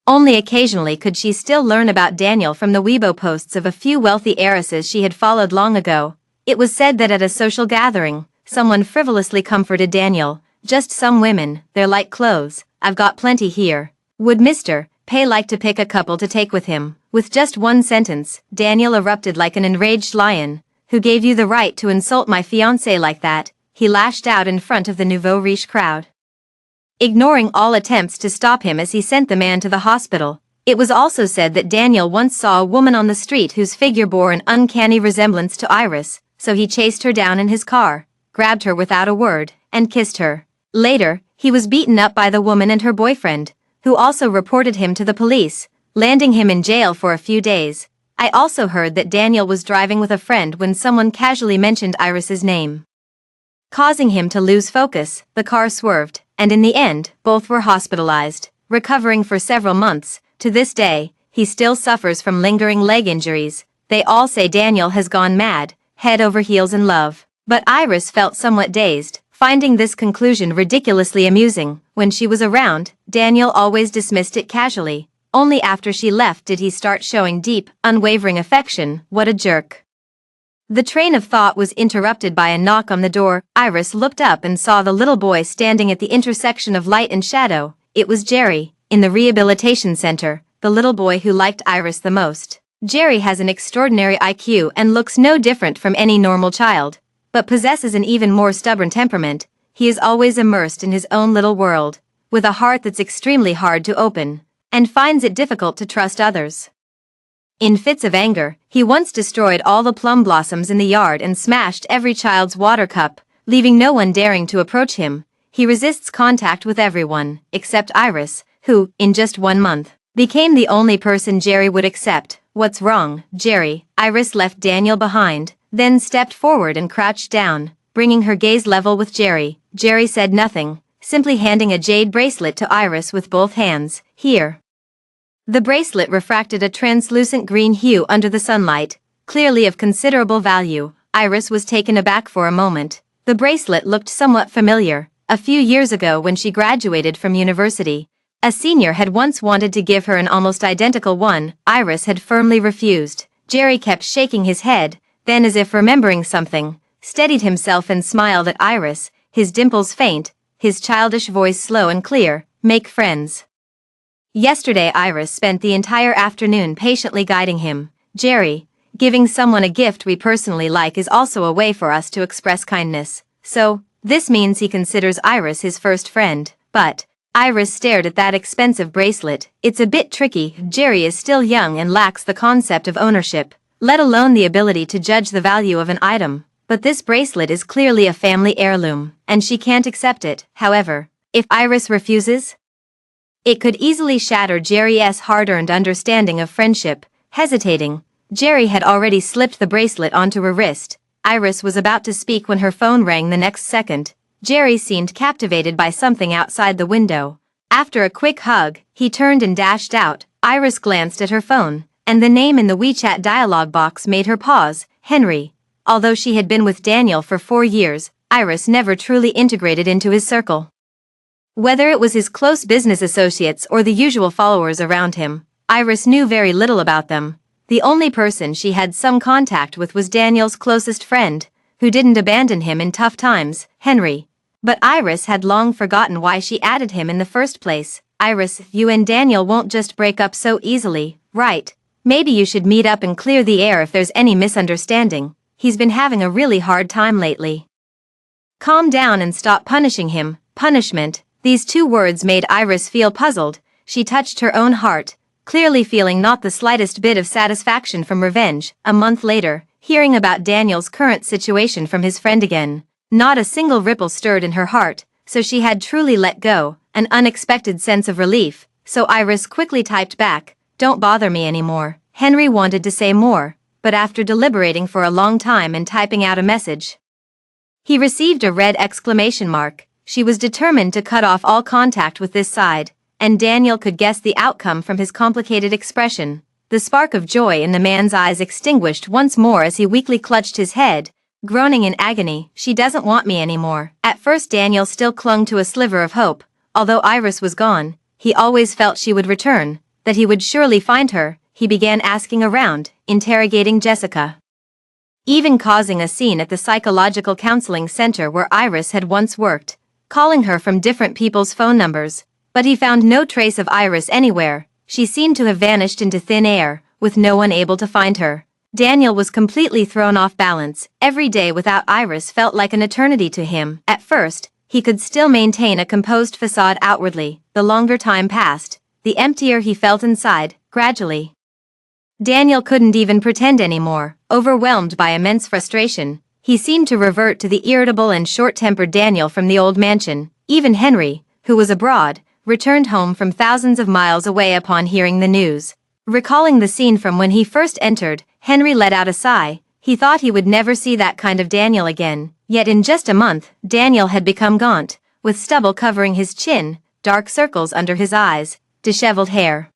Only occasionally could she still learn about Daniel from the Weibo posts of a few wealthy heiresses she had followed long ago. It was said that at a social gathering, someone frivolously comforted Daniel, "Just some women, they're like clothes, I've got plenty here. Would Mr. Pay like to pick a couple to take with him?" With just one sentence, Daniel erupted like an enraged lion. "Who gave you the right to insult my fiancé like that?" he lashed out in front of the nouveau riche crowd, ignoring all attempts to stop him as he sent the man to the hospital. It was also said that Daniel once saw a woman on the street whose figure bore an uncanny resemblance to Iris, so he chased her down in his car, grabbed her without a word, and kissed her. Later, he was beaten up by the woman and her boyfriend, who also reported him to the police, landing him in jail for a few days. I also heard that Daniel was driving with a friend when someone casually mentioned Iris's name, causing him to lose focus. The car swerved, and in the end, both were hospitalized, recovering for several months. To this day, he still suffers from lingering leg injuries. They all say Daniel has gone mad, head over heels in love. But Iris felt somewhat dazed, finding this conclusion ridiculously amusing. When she was around, Daniel always dismissed it casually. Only after she left did he start showing deep, unwavering affection. What a jerk. The train of thought was interrupted by a knock on the door. Iris looked up and saw the little boy standing at the intersection of light and shadow. It was Jerry, in the rehabilitation center, the little boy who liked Iris the most. Jerry has an extraordinary IQ and looks no different from any normal child, but possesses an even more stubborn temperament. He is always immersed in his own little world, with a heart that's extremely hard to open, and finds it difficult to trust others. In fits of anger, he once destroyed all the plum blossoms in the yard and smashed every child's water cup, leaving no one daring to approach him. He resists contact with everyone, except Iris, who, in just 1 month, became the only person Jerry would accept. "What's wrong, Jerry?" Iris left Daniel behind, then stepped forward and crouched down, bringing her gaze level with Jerry. Jerry said nothing, simply handing a jade bracelet to Iris with both hands. "Here." The bracelet refracted a translucent green hue under the sunlight, clearly of considerable value. Iris was taken aback for a moment. The bracelet looked somewhat familiar. A few years ago when she graduated from university, a senior had once wanted to give her an almost identical one. Iris had firmly refused. Jerry kept shaking his head, then as if remembering something, steadied himself and smiled at Iris, his dimples faint, his childish voice slow and clear. "Make friends." Yesterday Iris spent the entire afternoon patiently guiding him. "Jerry, giving someone a gift we personally like is also a way for us to express kindness. So, this means he considers Iris his first friend." But Iris stared at that expensive bracelet. "It's a bit tricky. Jerry is still young and lacks the concept of ownership, let alone the ability to judge the value of an item. But this bracelet is clearly a family heirloom, and she can't accept it. However, if Iris refuses, it could easily shatter Jerry's hard-earned understanding of friendship." Hesitating, Jerry had already slipped the bracelet onto her wrist. Iris was about to speak when her phone rang the next second. Jerry seemed captivated by something outside the window. After a quick hug, he turned and dashed out. Iris glanced at her phone, and the name in the WeChat dialog box made her pause. Henry. Although she had been with Daniel for 4 years, Iris never truly integrated into his circle. Whether it was his close business associates or the usual followers around him, Iris knew very little about them. The only person she had some contact with was Daniel's closest friend, who didn't abandon him in tough times, Henry. But Iris had long forgotten why she added him in the first place. "Iris, you and Daniel won't just break up so easily, right? Maybe you should meet up and clear the air if there's any misunderstanding. He's been having a really hard time lately. Calm down and stop punishing him." Punishment. These 2 words made Iris feel puzzled. She touched her own heart, clearly feeling not the slightest bit of satisfaction from revenge. A month later, hearing about Daniel's current situation from his friend again, not a single ripple stirred in her heart, so she had truly let go, an unexpected sense of relief. So Iris quickly typed back, "Don't bother me anymore." Henry wanted to say more, but after deliberating for a long time and typing out a message, he received a red exclamation mark. She was determined to cut off all contact with this side, and Daniel could guess the outcome from his complicated expression. The spark of joy in the man's eyes extinguished once more as he weakly clutched his head, groaning in agony. "She doesn't want me anymore." At first Daniel still clung to a sliver of hope. Although Iris was gone, he always felt she would return. that he would surely find her, he began asking around, interrogating Jessica. Even causing a scene at the psychological counseling center where Iris had once worked, calling her from different people's phone numbers. But he found no trace of Iris anywhere. She seemed to have vanished into thin air, with no one able to find her. Daniel was completely thrown off balance. Every day without Iris felt like an eternity to him. At first, he could still maintain a composed facade outwardly. The longer time passed, the emptier he felt inside, gradually. Daniel couldn't even pretend anymore. Overwhelmed by immense frustration, he seemed to revert to the irritable and short-tempered Daniel from the old mansion. Even Henry, who was abroad, returned home from thousands of miles away upon hearing the news. Recalling the scene from when he first entered, Henry let out a sigh. He thought he would never see that kind of Daniel again. Yet in just a month, Daniel had become gaunt, with stubble covering his chin, dark circles under his eyes, disheveled hair.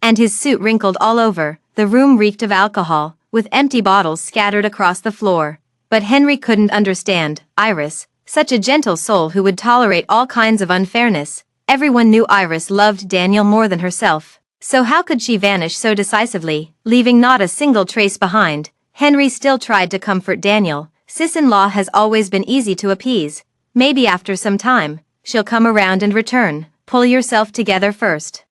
And his suit wrinkled all over. The room reeked of alcohol, with empty bottles scattered across the floor. But Henry couldn't understand. Iris, such a gentle soul who would tolerate all kinds of unfairness. Everyone knew Iris loved Daniel more than herself. So how could she vanish so decisively, leaving not a single trace behind? Henry still tried to comfort Daniel. Sis-in-law has always been easy to appease. Maybe after some time, she'll come around and return. Pull yourself together first.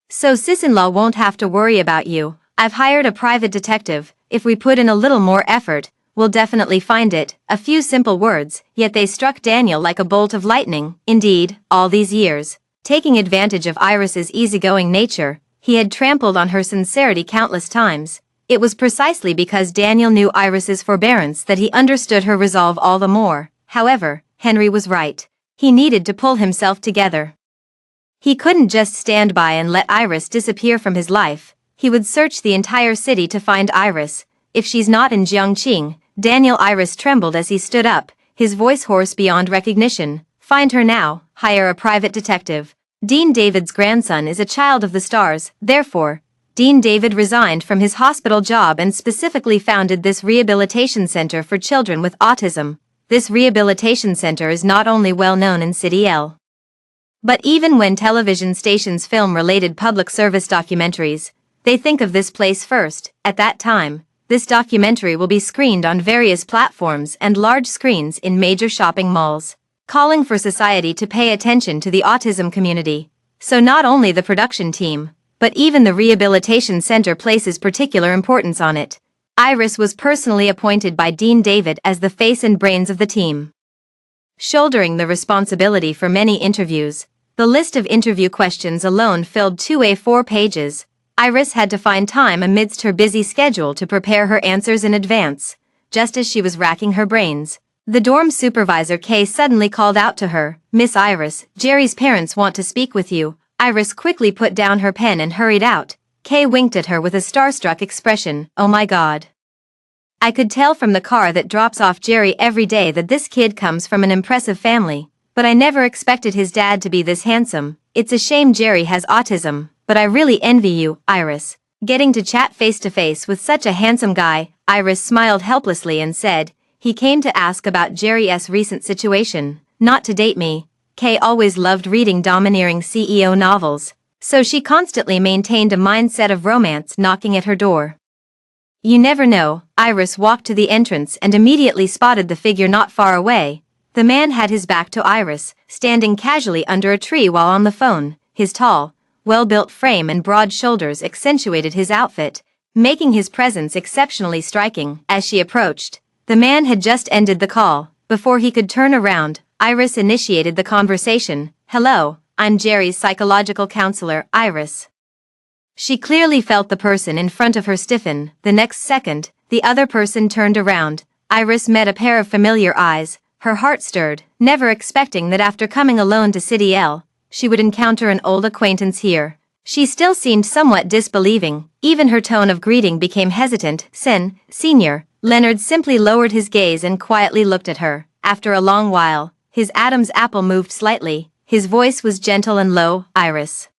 So sis-in-law won't have to worry about you. I've hired a private detective. If we put in a little more effort, we'll definitely find it. A few simple words, yet they struck Daniel like a bolt of lightning. Indeed, all these years, taking advantage of Iris's easygoing nature, he had trampled on her sincerity countless times. It was precisely because Daniel knew Iris's forbearance that he understood her resolve all the more. However, Henry was right. He needed to pull himself together. He couldn't just stand by and let Iris disappear from his life. He would search the entire city to find Iris. If she's not in Jiangqing, Daniel. Iris trembled as he stood up, his voice hoarse beyond recognition. Find her now, hire a private detective. Dean David's grandson is a child of the stars, therefore, Dean David resigned from his hospital job and specifically founded this rehabilitation center for children with autism. This rehabilitation center is not only well known in City L, but even when television stations film related public service documentaries, they think of this place first. At that time, this documentary will be screened on various platforms and large screens in major shopping malls, calling for society to pay attention to the autism community. So not only the production team, but even the rehabilitation center places particular importance on it. Iris was personally appointed by Dean David as the face and brains of the team, shouldering the responsibility for many interviews. The list of interview questions alone filled 2 A4 pages. Iris had to find time amidst her busy schedule to prepare her answers in advance. Just as she was racking her brains, the dorm supervisor Kay suddenly called out to her, "Miss Iris, Jerry's parents want to speak with you." Iris quickly put down her pen and hurried out. Kay winked at her with a starstruck expression. "Oh my God. I could tell from the car that drops off Jerry every day that this kid comes from an impressive family, but I never expected his dad to be this handsome. It's a shame Jerry has autism, but I really envy you, Iris, getting to chat face to face with such a handsome guy." Iris smiled helplessly and said, "He came to ask about Jerry's recent situation, not to date me." Kay always loved reading domineering CEO novels, so she constantly maintained a mindset of romance knocking at her door. You never know. Iris walked to the entrance and immediately spotted the figure not far away. The man had his back to Iris, standing casually under a tree while on the phone. His tall, well-built frame and broad shoulders accentuated his outfit, making his presence exceptionally striking. As she approached, the man had just ended the call. Before he could turn around, Iris initiated the conversation. "Hello, I'm Jerry's psychological counselor, Iris." She clearly felt the person in front of her stiffen. The next second, the other person turned around. Iris met a pair of familiar eyes. Her heart stirred, never expecting that after coming alone to City L, she would encounter an old acquaintance here. She still seemed somewhat disbelieving. Even her tone of greeting became hesitant. Senior. Leonard simply lowered his gaze and quietly looked at her. After a long while, his Adam's apple moved slightly. His voice was gentle and low. "Iris.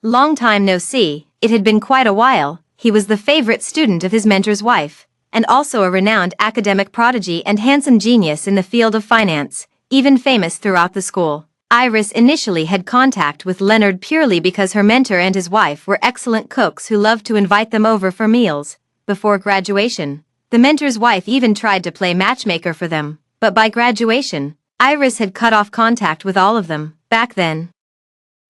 Long time no see." It had been quite a while. He was the favorite student of his mentor's wife, and also a renowned academic prodigy and handsome genius in the field of finance, even famous throughout the school. Iris initially had contact with Leonard purely because her mentor and his wife were excellent cooks who loved to invite them over for meals. Before graduation, the mentor's wife even tried to play matchmaker for them, but by graduation, Iris had cut off contact with all of them. Back then,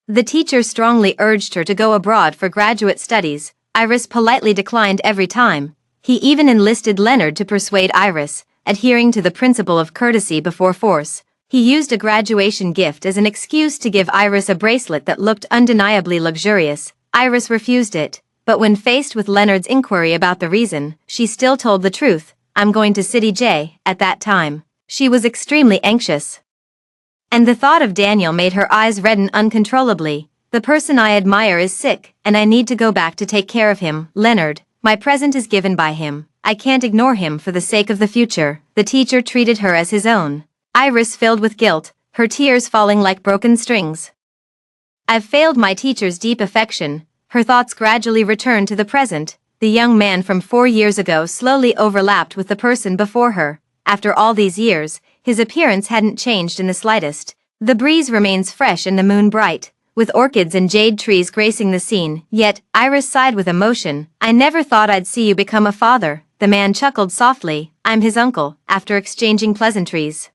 the teacher strongly urged her to go abroad for graduate studies. Iris politely declined every time. He even enlisted Leonard to persuade Iris, adhering to the principle of courtesy before force. He used a graduation gift as an excuse to give Iris a bracelet that looked undeniably luxurious. Iris refused it, but when faced with Leonard's inquiry about the reason, she still told the truth. I'm going to City J. At that time, she was extremely anxious, and the thought of Daniel made her eyes redden uncontrollably. The person I admire is sick, and I need to go back to take care of him. Leonard, my present is given by him. I can't ignore him for the sake of the future. The teacher treated her as his own. Iris filled with guilt, her tears falling like broken strings. I've failed my teacher's deep affection. Her thoughts gradually returned to the present. The young man from 4 years ago slowly overlapped with the person before her. After all these years, his appearance hadn't changed in the slightest. The breeze remains fresh and the moon bright, with orchids and jade trees gracing the scene. Yet, Iris sighed with emotion. I never thought I'd see you become a father. The man chuckled softly. I'm his uncle. After exchanging pleasantries,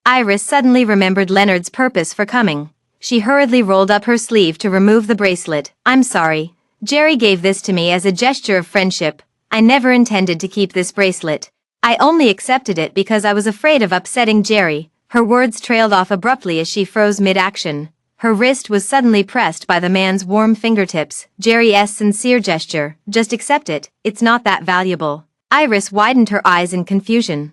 Iris suddenly remembered Leonard's purpose for coming. She hurriedly rolled up her sleeve to remove the bracelet. I'm sorry. Jerry gave this to me as a gesture of friendship. I never intended to keep this bracelet. I only accepted it because I was afraid of upsetting Jerry. Her words trailed off abruptly as she froze mid-action. Her wrist was suddenly pressed by the man's warm fingertips. Jerry's sincere gesture. Just accept it. It's not that valuable. Iris widened her eyes in confusion,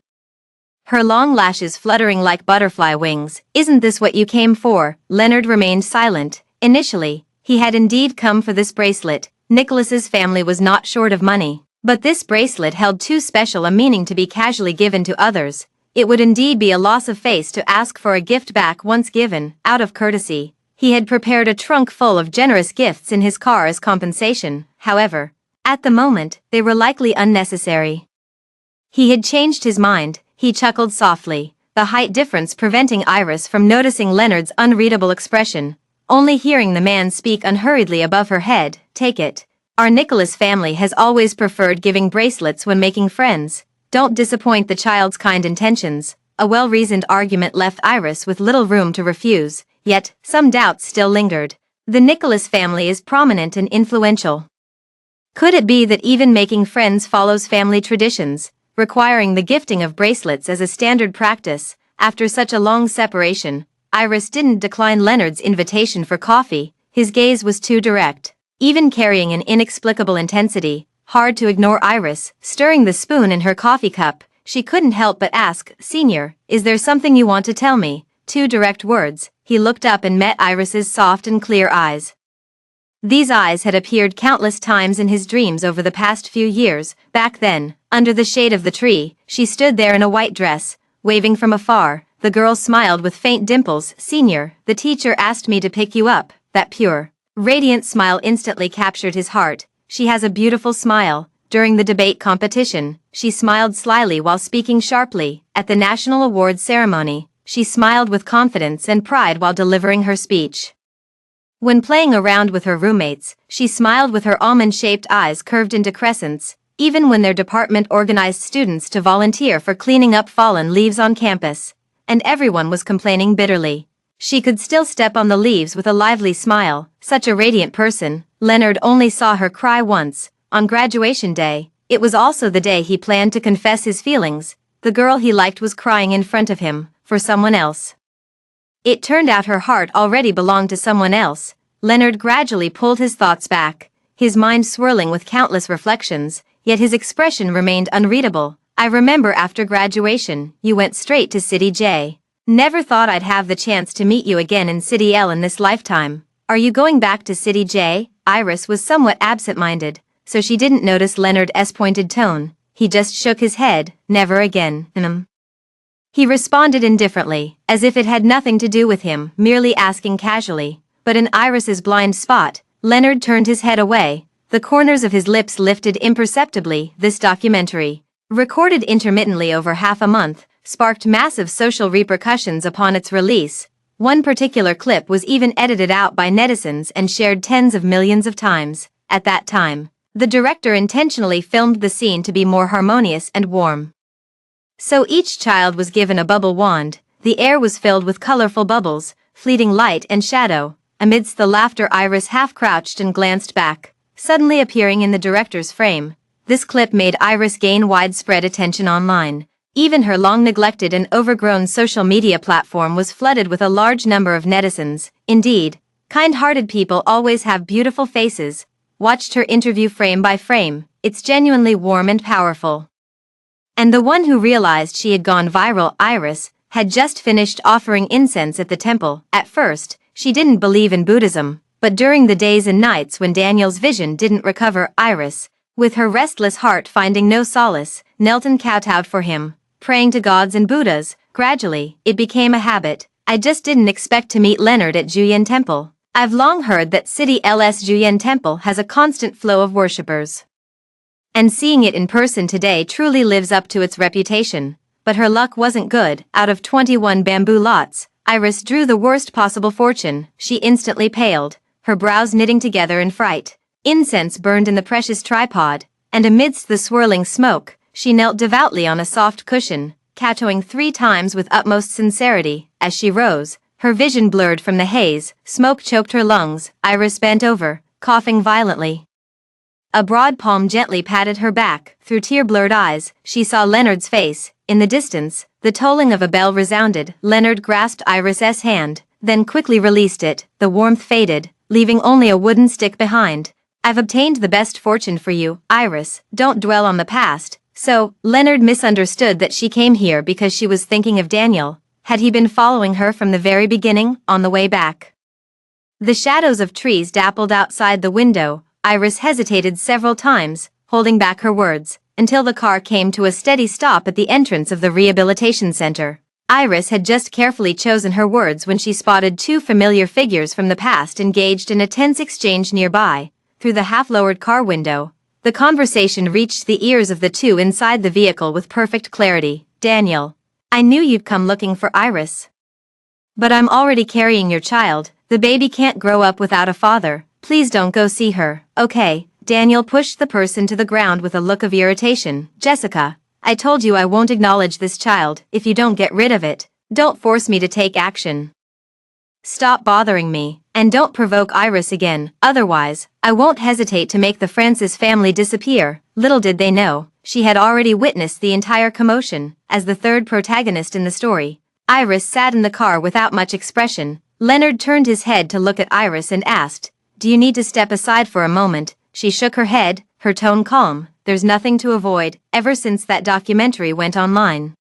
her long lashes fluttering like butterfly wings. Isn't this what you came for? Leonard remained silent. Initially, he had indeed come for this bracelet. Nicholas's family was not short of money, but this bracelet held too special a meaning to be casually given to others. It would indeed be a loss of face to ask for a gift back once given. Out of courtesy, he had prepared a trunk full of generous gifts in his car as compensation. However, at the moment, they were likely unnecessary. He had changed his mind. He chuckled softly, the height difference preventing Iris from noticing Leonard's unreadable expression. Only hearing the man speak unhurriedly above her head. Take it. Our Nicholas family has always preferred giving bracelets when making friends. Don't disappoint the child's kind intentions. A well-reasoned argument left Iris with little room to refuse, yet some doubts still lingered. The Nicholas family is prominent and influential. Could it be that even making friends follows family traditions, requiring the gifting of bracelets as a standard practice? After such a long separation, Iris didn't decline Leonard's invitation for coffee. His gaze was too direct, even carrying an inexplicable intensity. Hard to ignore Iris, stirring the spoon in her coffee cup. She couldn't help but ask, Senior, is there something you want to tell me? 2 direct words. He looked up and met Iris's soft and clear eyes. These eyes had appeared countless times in his dreams over the past few years. Back then, under the shade of the tree, she stood there in a white dress, waving from afar. The girl smiled with faint dimples. Senior, the teacher asked me to pick you up. That pure, radiant smile instantly captured his heart. She has a beautiful smile. During the debate competition, she smiled slyly while speaking sharply. At the national awards ceremony, she smiled with confidence and pride while delivering her speech. When playing around with her roommates, she smiled with her almond-shaped eyes curved into crescents. Even when their department organized students to volunteer for cleaning up fallen leaves on campus, and everyone was complaining bitterly, she could still step on the leaves with a lively smile. Such a radiant person. Leonard only saw her cry once, on graduation day. It was also the day he planned to confess his feelings. The girl he liked was crying in front of him, for someone else. It turned out her heart already belonged to someone else. Leonard gradually pulled his thoughts back, his mind swirling with countless reflections, yet his expression remained unreadable. I remember after graduation, you went straight to City J. Never thought I'd have the chance to meet you again in City L in this lifetime. Are you going back to City J? Iris was somewhat absent-minded, so she didn't notice Leonard's pointed tone. He just shook his head. Never again. He responded indifferently, as if it had nothing to do with him, merely asking casually. But in Iris's blind spot, Leonard turned his head away. The corners of his lips lifted imperceptibly. This documentary, recorded intermittently over half a month, sparked massive social repercussions upon its release. One particular clip was even edited out by netizens and shared tens of millions of times. At that time, the director intentionally filmed the scene to be more harmonious and warm. So each child was given a bubble wand, the air was filled with colorful bubbles, fleeting light and shadow. Amidst the laughter, Iris half-crouched and glanced back, suddenly appearing in the director's frame. This clip made Iris gain widespread attention online. Even her long-neglected and overgrown social media platform was flooded with a large number of netizens. Indeed, kind-hearted people always have beautiful faces. Watched her interview frame by frame, it's genuinely warm and powerful. And the one who realized she had gone viral, Iris, had just finished offering incense at the temple. At first, she didn't believe in Buddhism, but during the days and nights when Daniel's vision didn't recover, Iris, with her restless heart finding no solace, knelt and kowtowed for him, praying to gods and Buddhas. Gradually, it became a habit. I just didn't expect to meet Leonard at Juyin Temple. I've long heard that City LS Juyin Temple has a constant flow of worshippers. And seeing it in person today truly lives up to its reputation. But her luck wasn't good. Out of 21 bamboo lots, Iris drew the worst possible fortune. She instantly paled, her brows knitting together in fright. Incense burned in the precious tripod, and amidst the swirling smoke, she knelt devoutly on a soft cushion, kowtowing 3 times with utmost sincerity. As she rose, her vision blurred from the haze, smoke choked her lungs. Iris bent over, coughing violently. A broad palm gently patted her back. Through tear-blurred eyes, she saw Leonard's face. In the distance, the tolling of a bell resounded. Leonard grasped Iris's hand, then quickly released it. The warmth faded, leaving only a wooden stick behind. I've obtained the best fortune for you, Iris. Don't dwell on the past. So, Leonard misunderstood that she came here because she was thinking of Daniel. Had he been following her from the very beginning, on the way back? The shadows of trees dappled outside the window. Iris hesitated several times, holding back her words, until the car came to a steady stop at the entrance of the rehabilitation center. Iris had just carefully chosen her words when she spotted 2 familiar figures from the past engaged in a tense exchange nearby. Through the half-lowered car window, the conversation reached the ears of the 2 inside the vehicle with perfect clarity. Daniel, I knew you'd come looking for Iris. But I'm already carrying your child. The baby can't grow up without a father. Please don't go see her, okay? Daniel pushed the person to the ground with a look of irritation. Jessica, I told you I won't acknowledge this child if you don't get rid of it. Don't force me to take action. Stop bothering me, and don't provoke Iris again, otherwise, I won't hesitate to make the Francis family disappear. Little did they know, she had already witnessed the entire commotion. As the third protagonist in the story, Iris sat in the car without much expression. Leonard turned his head to look at Iris and asked, "Do you need to step aside for a moment?" She shook her head, her tone calm. There's nothing to avoid. Ever since that documentary went online,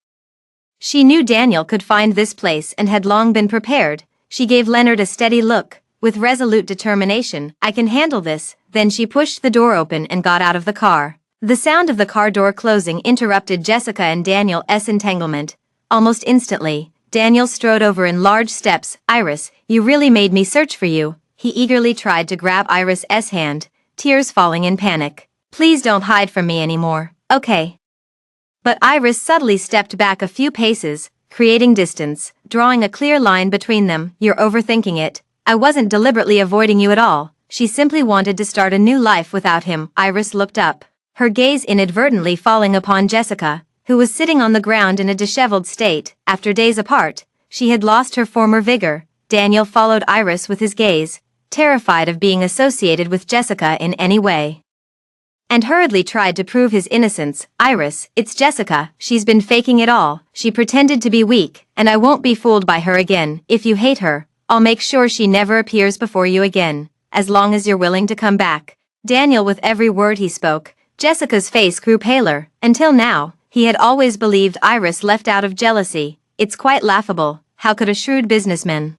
she knew Daniel could find this place and had long been prepared. She gave Leonard a steady look, with resolute determination. I can handle this. Then she pushed the door open and got out of the car. The sound of the car door closing interrupted Jessica and Daniel's entanglement. Almost instantly, Daniel strode over in large steps. Iris, you really made me search for you. He eagerly tried to grab Iris's hand, tears falling in panic. Please don't hide from me anymore, okay? But Iris subtly stepped back a few paces, creating distance, drawing a clear line between them. You're overthinking it. I wasn't deliberately avoiding you at all. She simply wanted to start a new life without him. Iris looked up, her gaze inadvertently falling upon Jessica, who was sitting on the ground in a disheveled state. After days apart, she had lost her former vigor. Daniel followed Iris with his gaze, terrified of being associated with Jessica in any way, and hurriedly tried to prove his innocence. Iris, it's Jessica. She's been faking it all. She pretended to be weak, and I won't be fooled by her again. If you hate her, I'll make sure she never appears before you again, as long as you're willing to come back. Daniel, with every word he spoke, Jessica's face grew paler. Until now, he had always believed Iris left out of jealousy. It's quite laughable. How could a shrewd businessman,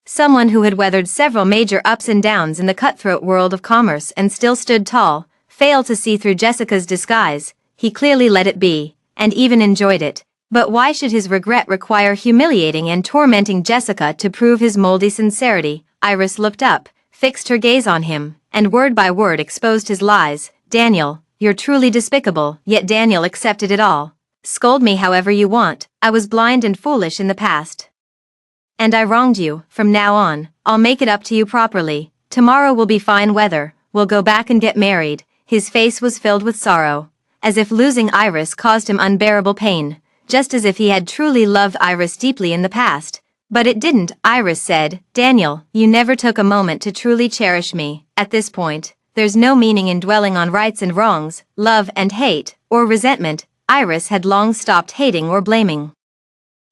someone who had weathered several major ups and downs in the cutthroat world of commerce and still stood tall, fail to see through Jessica's disguise? He clearly let it be, and even enjoyed it. But why should his regret require humiliating and tormenting Jessica to prove his moldy sincerity? Iris looked up, fixed her gaze on him, and word by word exposed his lies. Daniel, you're truly despicable. Yet Daniel accepted it all. Scold me however you want. I was blind and foolish in the past. And I wronged you. From now on, I'll make it up to you properly. Tomorrow will be fine weather, we'll go back and get married." His face was filled with sorrow, as if losing Iris caused him unbearable pain, just as if he had truly loved Iris deeply in the past. But it didn't, Iris said. "Daniel, you never took a moment to truly cherish me. At this point, there's no meaning in dwelling on rights and wrongs, love and hate, or resentment." Iris had long stopped hating or blaming.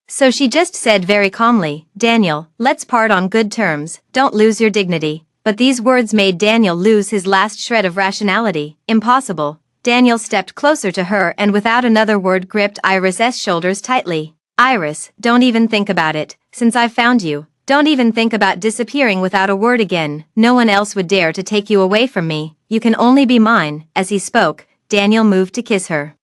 So she just said very calmly, "Daniel, let's part on good terms, don't lose your dignity." But these words made Daniel lose his last shred of rationality. Impossible. Daniel stepped closer to her and without another word gripped Iris's shoulders tightly. "Iris, don't even think about it. Since I found you, don't even think about disappearing without a word again. No one else would dare to take you away from me. You can only be mine." As he spoke, Daniel moved to kiss her.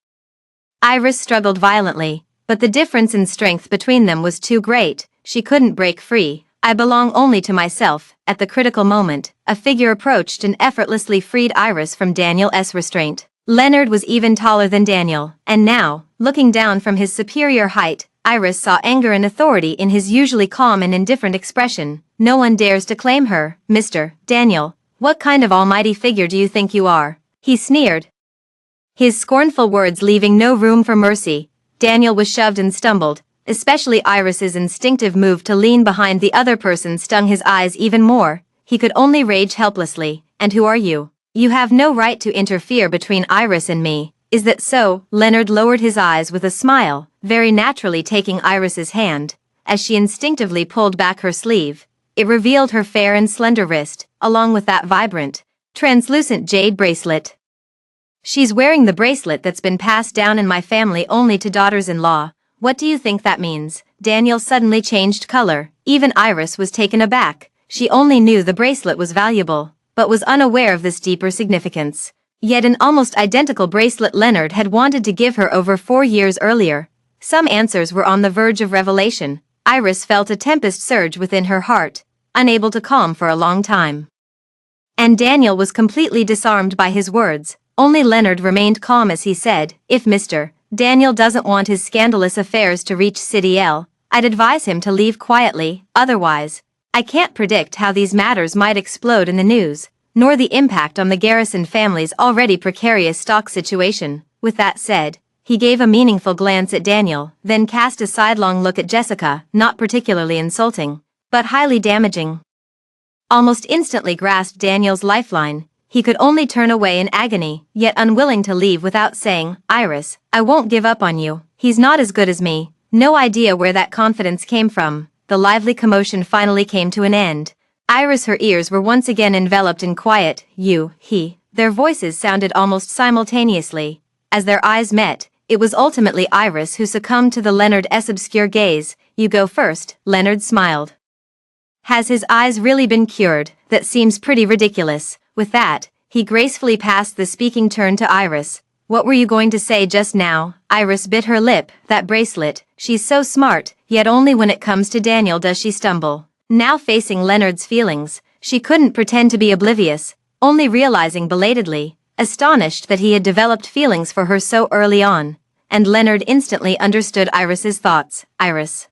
Iris struggled violently, but the difference in strength between them was too great. She couldn't break free. "I belong only to myself." At the critical moment, a figure approached and effortlessly freed Iris from Daniel's restraint. Leonard was even taller than Daniel, and now, looking down from his superior height, Iris saw anger and authority in his usually calm and indifferent expression. "No one dares to claim her, Mr. Daniel. What kind of almighty figure do you think you are?" he sneered, his scornful words leaving no room for mercy. Daniel was shoved and stumbled, especially Iris's instinctive move to lean behind the other person stung his eyes even more. He could only rage helplessly. "And who are you? You have no right to interfere between Iris and me. Is that so?" Leonard lowered his eyes with a smile, very naturally taking Iris's hand. As she instinctively pulled back her sleeve, it revealed her fair and slender wrist, along with that vibrant, translucent jade bracelet. "She's wearing the bracelet that's been passed down in my family only to daughters-in-law. What do you think that means?" Daniel suddenly changed color. Even Iris was taken aback. She only knew the bracelet was valuable, but was unaware of this deeper significance. Yet an almost identical bracelet Leonard had wanted to give her over 4 years earlier. Some answers were on the verge of revelation. Iris felt a tempest surge within her heart, unable to calm for a long time. And Daniel was completely disarmed by his words. Only Leonard remained calm as he said, "If Mr. Daniel doesn't want his scandalous affairs to reach City L, I'd advise him to leave quietly. Otherwise, I can't predict how these matters might explode in the news, nor the impact on the Garrison family's already precarious stock situation." With that said, he gave a meaningful glance at Daniel, then cast a sidelong look at Jessica, not particularly insulting, but highly damaging. Almost instantly grasped Daniel's lifeline. He could only turn away in agony, yet unwilling to leave without saying, "Iris, I won't give up on you. He's not as good as me." No idea where that confidence came from. The lively commotion finally came to an end. Iris, her ears were once again enveloped in quiet. "You, he." Their voices sounded almost simultaneously. As their eyes met, it was ultimately Iris who succumbed to the Leonard's obscure gaze. "You go first," Leonard smiled. "Has his eyes really been cured? That seems pretty ridiculous." With that, he gracefully passed the speaking turn to Iris. "What were you going to say just now?" Iris bit her lip. "That bracelet. She's so smart, yet only when it comes to Daniel does she stumble." Now facing Leonard's feelings, she couldn't pretend to be oblivious, only realizing belatedly, astonished that he had developed feelings for her so early on. And Leonard instantly understood Iris's thoughts. "Iris,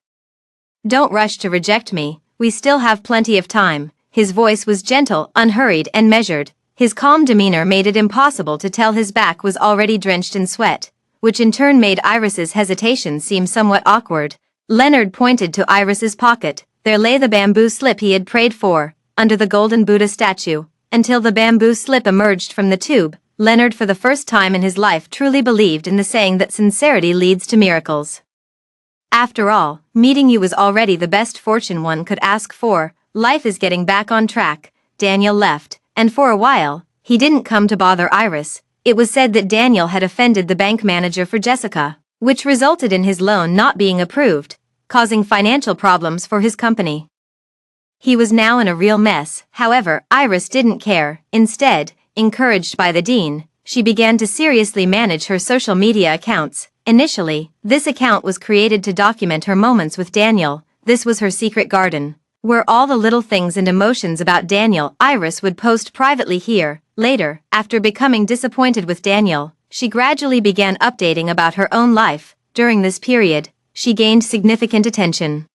don't rush to reject me. We still have plenty of time." His voice was gentle, unhurried, and measured. His calm demeanor made it impossible to tell his back was already drenched in sweat, which in turn made Iris's hesitation seem somewhat awkward. Leonard pointed to Iris's pocket. There lay the bamboo slip he had prayed for, under the golden Buddha statue. Until the bamboo slip emerged from the tube, Leonard for the first time in his life truly believed in the saying that sincerity leads to miracles. After all, meeting you was already the best fortune one could ask for. Life is getting back on track. Daniel left, and for a while, he didn't come to bother Iris. It was said that Daniel had offended the bank manager for Jessica, which resulted in his loan not being approved, causing financial problems for his company. He was now in a real mess. However, Iris didn't care. Instead, encouraged by the dean, she began to seriously manage her social media accounts. Initially, this account was created to document her moments with Daniel. This was her secret garden, where all the little things and emotions about Daniel Iris would post privately here. Later, after becoming disappointed with Daniel, she gradually began updating about her own life. During this period, she gained significant attention.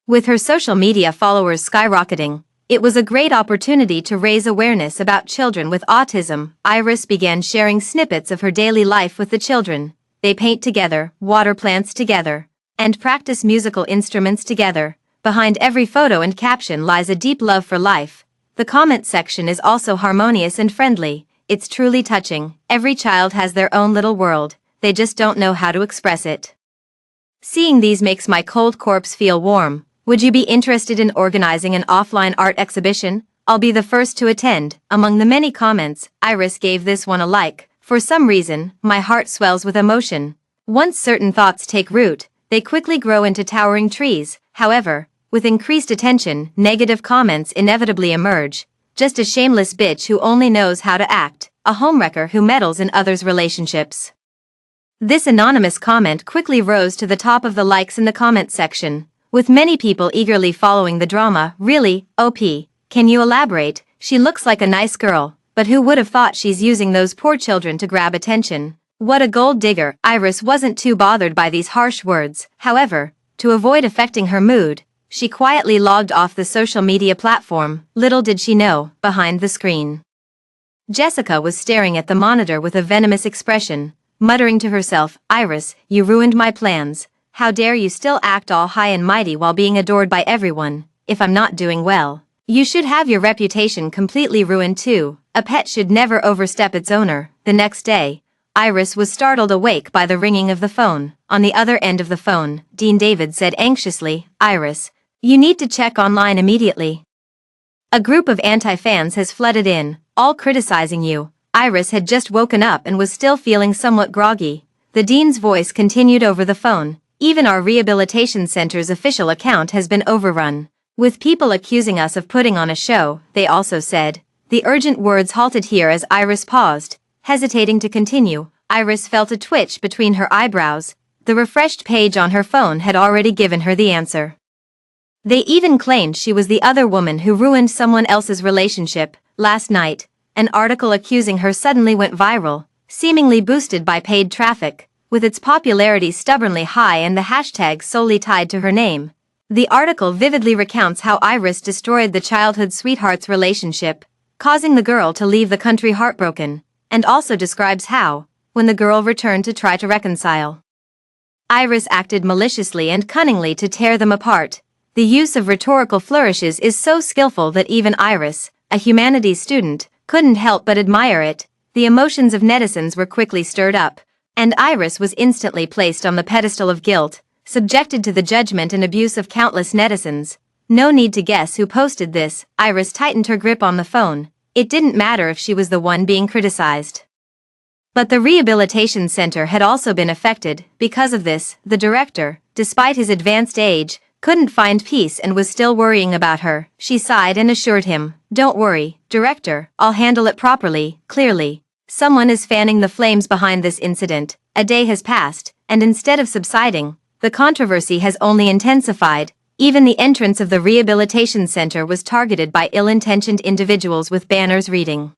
With her social media followers skyrocketing, it was a great opportunity to raise awareness about children with autism. Iris began sharing snippets of her daily life with the children. They paint together, water plants together, and practice musical instruments together. Behind every photo and caption lies a deep love for life. The comment section is also harmonious and friendly. It's truly touching. Every child has their own little world. They just don't know how to express it. Seeing these makes my cold corpse feel warm. Would you be interested in organizing an offline art exhibition? I'll be the first to attend. Among the many comments, Iris gave this one a like. For some reason, my heart swells with emotion. Once certain thoughts take root, they quickly grow into towering trees. However, with increased attention, negative comments inevitably emerge. Just a shameless bitch who only knows how to act, a homewrecker who meddles in others' relationships. This anonymous comment quickly rose to the top of the likes in the comment section, with many people eagerly following the drama. Really, OP, can you elaborate? She looks like a nice girl, but who would have thought she's using those poor children to grab attention? What a gold digger. Iris wasn't too bothered by these harsh words. However, to avoid affecting her mood, she quietly logged off the social media platform. Little did she know, behind the screen, Jessica was staring at the monitor with a venomous expression, muttering to herself, "Iris, you ruined my plans. How dare you still act all high and mighty while being adored by everyone? If I'm not doing well, you should have your reputation completely ruined too. A pet should never overstep its owner." The next day, Iris was startled awake by the ringing of the phone. On the other end of the phone, Dean David said anxiously, "Iris, you need to check online immediately. A group of anti-fans has flooded in, all criticizing you." Iris had just woken up and was still feeling somewhat groggy. The dean's voice continued over the phone. "Even our rehabilitation center's official account has been overrun, with people accusing us of putting on a show," they also said. The urgent words halted here as Iris paused, hesitating to continue. Iris felt a twitch between her eyebrows. The refreshed page on her phone had already given her the answer. They even claimed she was the other woman who ruined someone else's relationship. Last night, an article accusing her suddenly went viral, seemingly boosted by paid traffic, with its popularity stubbornly high and the hashtag solely tied to her name. The article vividly recounts how Iris destroyed the childhood sweetheart's relationship, causing the girl to leave the country heartbroken, and also describes how, when the girl returned to try to reconcile, Iris acted maliciously and cunningly to tear them apart. The use of rhetorical flourishes is so skillful that even Iris, a humanities student, couldn't help but admire it. The emotions of netizens were quickly stirred up, and Iris was instantly placed on the pedestal of guilt, subjected to the judgment and abuse of countless netizens. No need to guess who posted this. Iris tightened her grip on the phone. It didn't matter if she was the one being criticized. But the rehabilitation center had also been affected. Because of this, the director, despite his advanced age, couldn't find peace and was still worrying about her. She sighed and assured him, "Don't worry, director, I'll handle it properly." Clearly, someone is fanning the flames behind this incident. A day has passed, and instead of subsiding, the controversy has only intensified. Even the entrance of the rehabilitation center was targeted by ill-intentioned individuals with banners reading,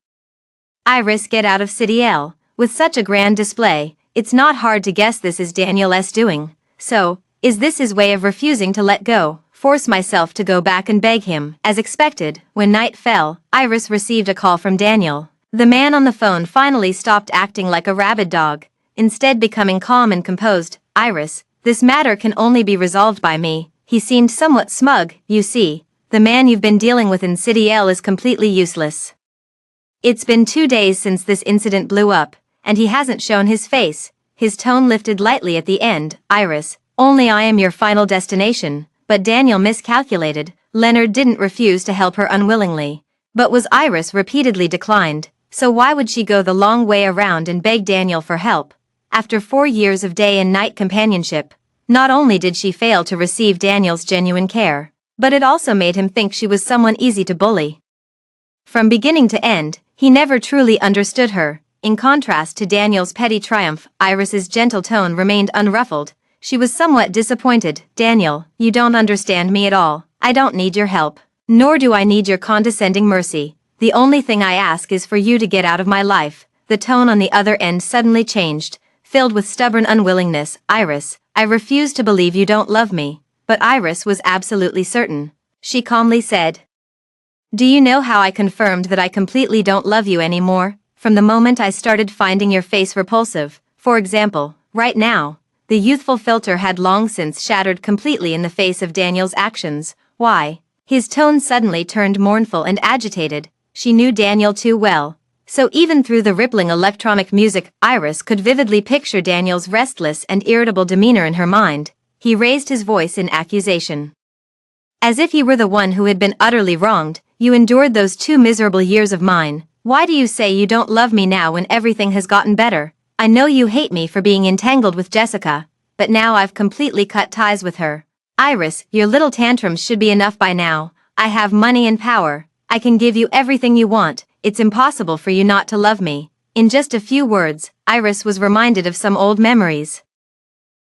"Iris, get out of City L." With such a grand display, it's not hard to guess this is Daniel S. doing. So, is this his way of refusing to let go? Force myself to go back and beg him. As expected, when night fell, Iris received a call from Daniel. The man on the phone finally stopped acting like a rabid dog, instead becoming calm and composed. "Iris, this matter can only be resolved by me." He seemed somewhat smug. "You see, the man you've been dealing with in City L is completely useless. It's been 2 days since this incident blew up, and he hasn't shown his face." His tone lifted lightly at the end. "Iris, only I am your final destination." But Daniel miscalculated. Leonard didn't refuse to help her unwillingly, but was Iris repeatedly declined. So why would she go the long way around and beg Daniel for help? After 4 years of day and night companionship, not only did she fail to receive Daniel's genuine care, but it also made him think she was someone easy to bully. From beginning to end, he never truly understood her. In contrast to Daniel's petty triumph, Iris's gentle tone remained unruffled. She was somewhat disappointed. "Daniel, you don't understand me at all. I don't need your help, nor do I need your condescending mercy. The only thing I ask is for you to get out of my life." The tone on the other end suddenly changed, filled with stubborn unwillingness. "Iris, I refuse to believe you don't love me. but Iris was absolutely certain. She calmly said, "Do you know how I confirmed that I completely don't love you anymore? From the moment I started finding your face repulsive. For example, right now." The youthful filter had long since shattered completely in the face of Daniel's actions. Why? His tone suddenly turned mournful and agitated. She knew Daniel too well. So even through the rippling electronic music, Iris could vividly picture Daniel's restless and irritable demeanor in her mind. He raised his voice in accusation. "As if you were the one who had been utterly wronged. You endured those 2 miserable years of mine. Why do you say you don't love me now when everything has gotten better? I know you hate me for being entangled with Jessica, but now I've completely cut ties with her. Iris, your little tantrums should be enough by now. I have money and power. I can give you everything you want. It's impossible for you not to love me." In just a few words, Iris was reminded of some old memories.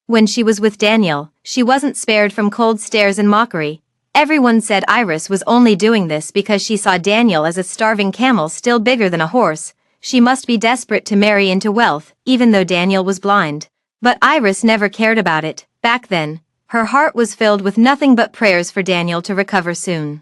When she was with Daniel, she wasn't spared from cold stares and mockery. Everyone said Iris was only doing this because she saw Daniel as a starving camel still bigger than a horse. She must be desperate to marry into wealth, even though Daniel was blind. But Iris never cared about it. Back then, her heart was filled with nothing but prayers for Daniel to recover soon.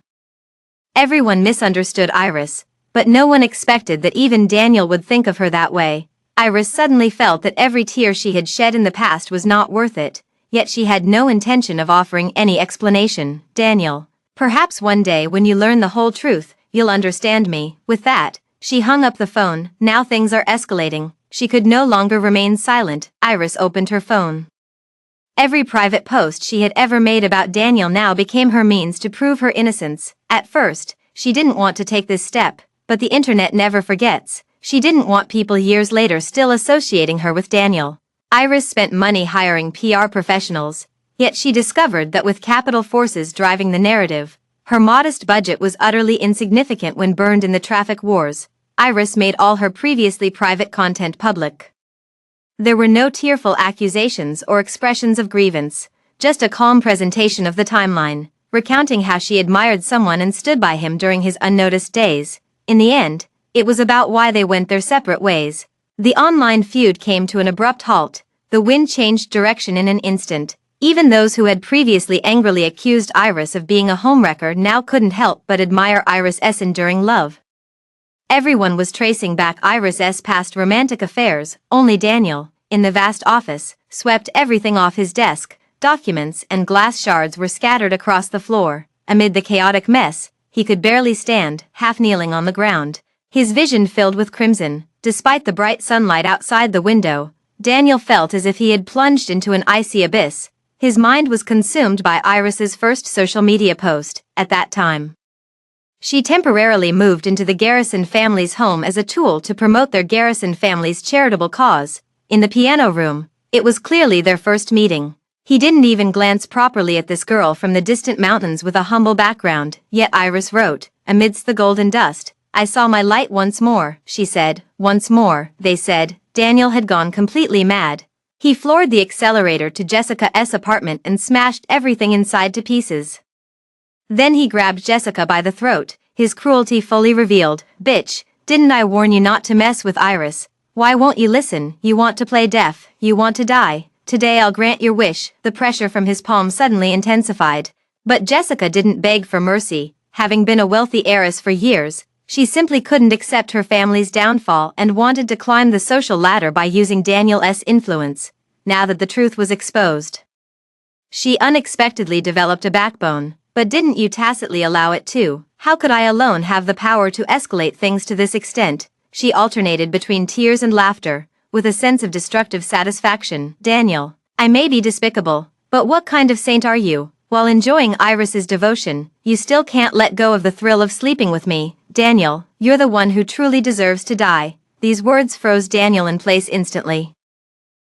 Everyone misunderstood Iris, but no one expected that even Daniel would think of her that way. Iris suddenly felt that every tear she had shed in the past was not worth it, yet she had no intention of offering any explanation. "Daniel, perhaps one day when you learn the whole truth, you'll understand me." With that, she hung up the phone. Now things are escalating. She could no longer remain silent. Iris opened her phone. Every private post she had ever made about Daniel now became her means to prove her innocence. At first, she didn't want to take this step, but the internet never forgets. She didn't want people years later still associating her with Daniel. Iris spent money hiring PR professionals, yet she discovered that with capital forces driving the narrative, her modest budget was utterly insignificant when burned in the traffic wars. Iris made all her previously private content public. There were no tearful accusations or expressions of grievance, just a calm presentation of the timeline, recounting how she admired someone and stood by him during his unnoticed days. In the end, it was about why they went their separate ways. The online feud came to an abrupt halt. The wind changed direction in an instant. Even those who had previously angrily accused Iris of being a homewrecker now couldn't help but admire Iris's enduring love. Everyone was tracing back Iris's past romantic affairs. Only Daniel, in the vast office, swept everything off his desk. Documents and glass shards were scattered across the floor. Amid the chaotic mess, he could barely stand, half kneeling on the ground. His vision filled with crimson. Despite the bright sunlight outside the window, Daniel felt as if he had plunged into an icy abyss. His mind was consumed by Iris's first social media post. At that time, she temporarily moved into the Garrison family's home as a tool to promote their Garrison family's charitable cause. In the piano room, it was clearly their first meeting. He didn't even glance properly at this girl from the distant mountains with a humble background. Yet Iris wrote, amidst the golden dust, "I saw my light once more," she said. Once more, they said. Daniel had gone completely mad. He floored the accelerator to Jessica's apartment and smashed everything inside to pieces. Then he grabbed Jessica by the throat, his cruelty fully revealed. "Bitch, didn't I warn you not to mess with Iris? Why won't you listen? You want to play deaf, you want to die. Today I'll grant your wish." The pressure from his palm suddenly intensified. But Jessica didn't beg for mercy. Having been a wealthy heiress for years, she simply couldn't accept her family's downfall and wanted to climb the social ladder by using Daniel's influence. Now that the truth was exposed, she unexpectedly developed a backbone. "But didn't you tacitly allow it too? How could I alone have the power to escalate things to this extent?" She alternated between tears and laughter, with a sense of destructive satisfaction. "Daniel, I may be despicable, but what kind of saint are you? While enjoying Iris's devotion, you still can't let go of the thrill of sleeping with me. Daniel, you're the one who truly deserves to die." These words froze Daniel in place instantly.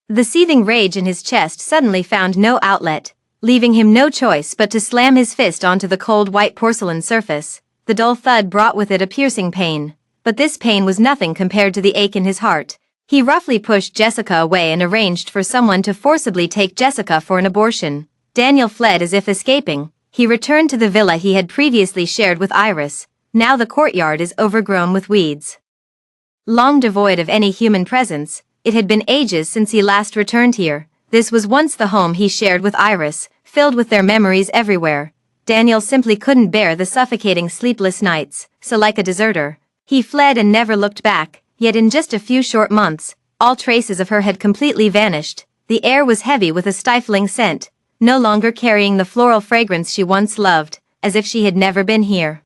The seething rage in his chest suddenly found no outlet, leaving him no choice but to slam his fist onto the cold white porcelain surface. The dull thud brought with it a piercing pain, but this pain was nothing compared to the ache in his heart. He roughly pushed Jessica away and arranged for someone to forcibly take Jessica for an abortion. Daniel fled as if escaping. He returned to the villa he had previously shared with Iris. Now the courtyard is overgrown with weeds. Long devoid of any human presence, it had been ages since he last returned here. This was once the home he shared with Iris, filled with their memories everywhere. Daniel simply couldn't bear the suffocating sleepless nights, so like a deserter, he fled and never looked back. Yet in just a few short months, all traces of her had completely vanished. The air was heavy with a stifling scent, no longer carrying the floral fragrance she once loved, as if she had never been here.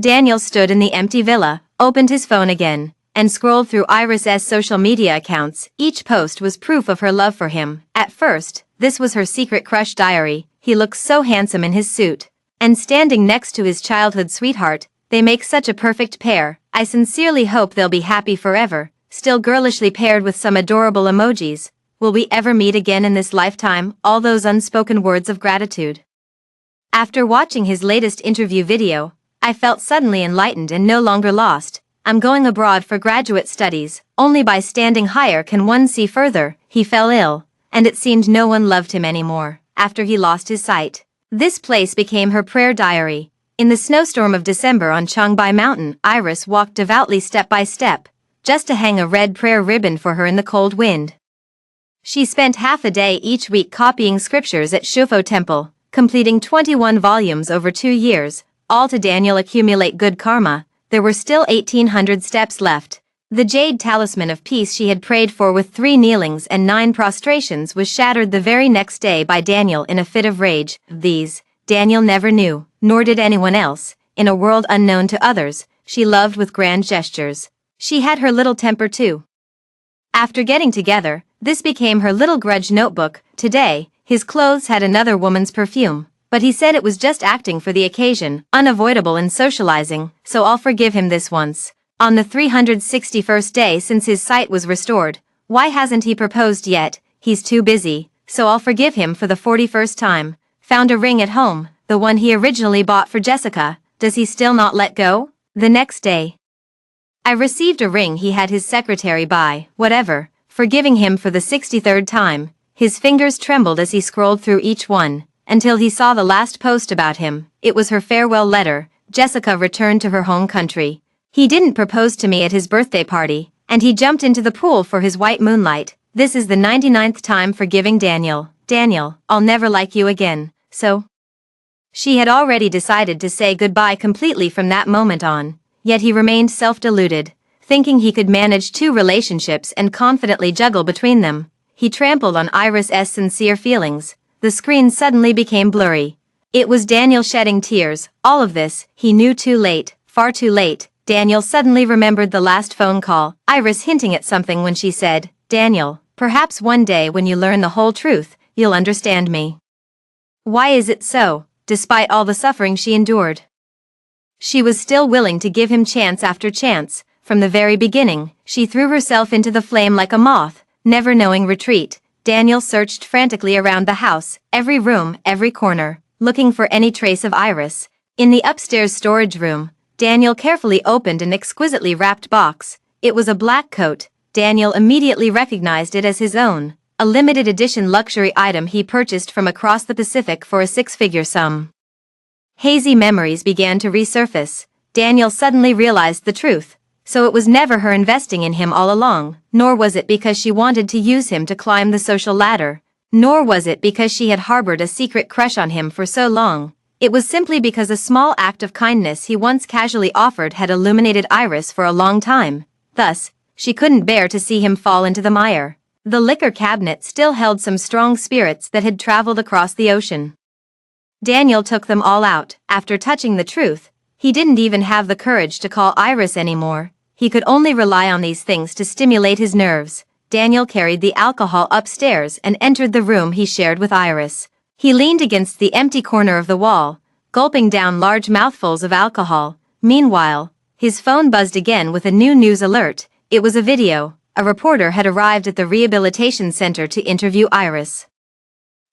Daniel stood in the empty villa, opened his phone again, and scrolled through Iris's social media accounts. Each post was proof of her love for him. At first, this was her secret crush diary. He looks so handsome in his suit. And standing next to his childhood sweetheart, they make such a perfect pair. I sincerely hope they'll be happy forever. Still girlishly paired with some adorable emojis. Will we ever meet again in this lifetime? All those unspoken words of gratitude. After watching his latest interview video, I felt suddenly enlightened and no longer lost. I'm going abroad for graduate studies. Only by standing higher can one see further. He fell ill, and it seemed no one loved him anymore after he lost his sight. This place became her prayer diary. In the snowstorm of December on Changbai Mountain, Iris walked devoutly step by step, just to hang a red prayer ribbon for her in the cold wind. She spent half a day each week copying scriptures at Shufo Temple, completing 21 volumes over 2 years, all to Daniel accumulate good karma. There were still 1,800 steps left. The jade talisman of peace she had prayed for with 3 kneelings and 9 prostrations was shattered the very next day by Daniel in a fit of rage. These, Daniel never knew, nor did anyone else. In a world unknown to others, she loved with grand gestures. She had her little temper too. After getting together, this became her little grudge notebook. Today, his clothes had another woman's perfume, but he said it was just acting for the occasion, unavoidable in socializing, so I'll forgive him this once. On the 361st day since his sight was restored, why hasn't he proposed yet? He's too busy, so I'll forgive him for the 41st time. Found a ring at home, the one he originally bought for Jessica. Does he still not let go? The next day, I received a ring he had his secretary buy. Whatever, forgiving him for the 63rd time. His fingers trembled as he scrolled through each one, until he saw the last post about him. It was her farewell letter. Jessica returned to her home country. He didn't propose to me at his birthday party, and he jumped into the pool for his white moonlight. This is the 99th time forgiving Daniel. Daniel, I'll never like you again, so. She had already decided to say goodbye completely from that moment on, yet he remained self-deluded, thinking he could manage 2 relationships and confidently juggle between them. He trampled on Iris's sincere feelings. The screen suddenly became blurry. It was Daniel shedding tears. All of this, he knew too late, far too late. Daniel suddenly remembered the last phone call, Iris hinting at something when she said, "Daniel, perhaps one day when you learn the whole truth, you'll understand me." Why is it so? Despite all the suffering she endured, she was still willing to give him chance after chance. From the very beginning, she threw herself into the flame like a moth, never knowing retreat. Daniel searched frantically around the house, every room, every corner, looking for any trace of Iris. In the upstairs storage room, Daniel carefully opened an exquisitely wrapped box. It was a black coat. Daniel immediately recognized it as his own, a limited edition luxury item he purchased from across the Pacific for a 6-figure sum. Hazy memories began to resurface. Daniel suddenly realized the truth. So it was never her investing in him all along, nor was it because she wanted to use him to climb the social ladder, nor was it because she had harbored a secret crush on him for so long. It was simply because a small act of kindness he once casually offered had illuminated Iris for a long time. Thus, she couldn't bear to see him fall into the mire. The liquor cabinet still held some strong spirits that had traveled across the ocean. Daniel took them all out. After touching the truth, he didn't even have the courage to call Iris anymore. He could only rely on these things to stimulate his nerves. Daniel carried the alcohol upstairs and entered the room he shared with Iris. He leaned against the empty corner of the wall, gulping down large mouthfuls of alcohol. Meanwhile, his phone buzzed again with a new news alert. It was a video. A reporter had arrived at the rehabilitation center to interview Iris.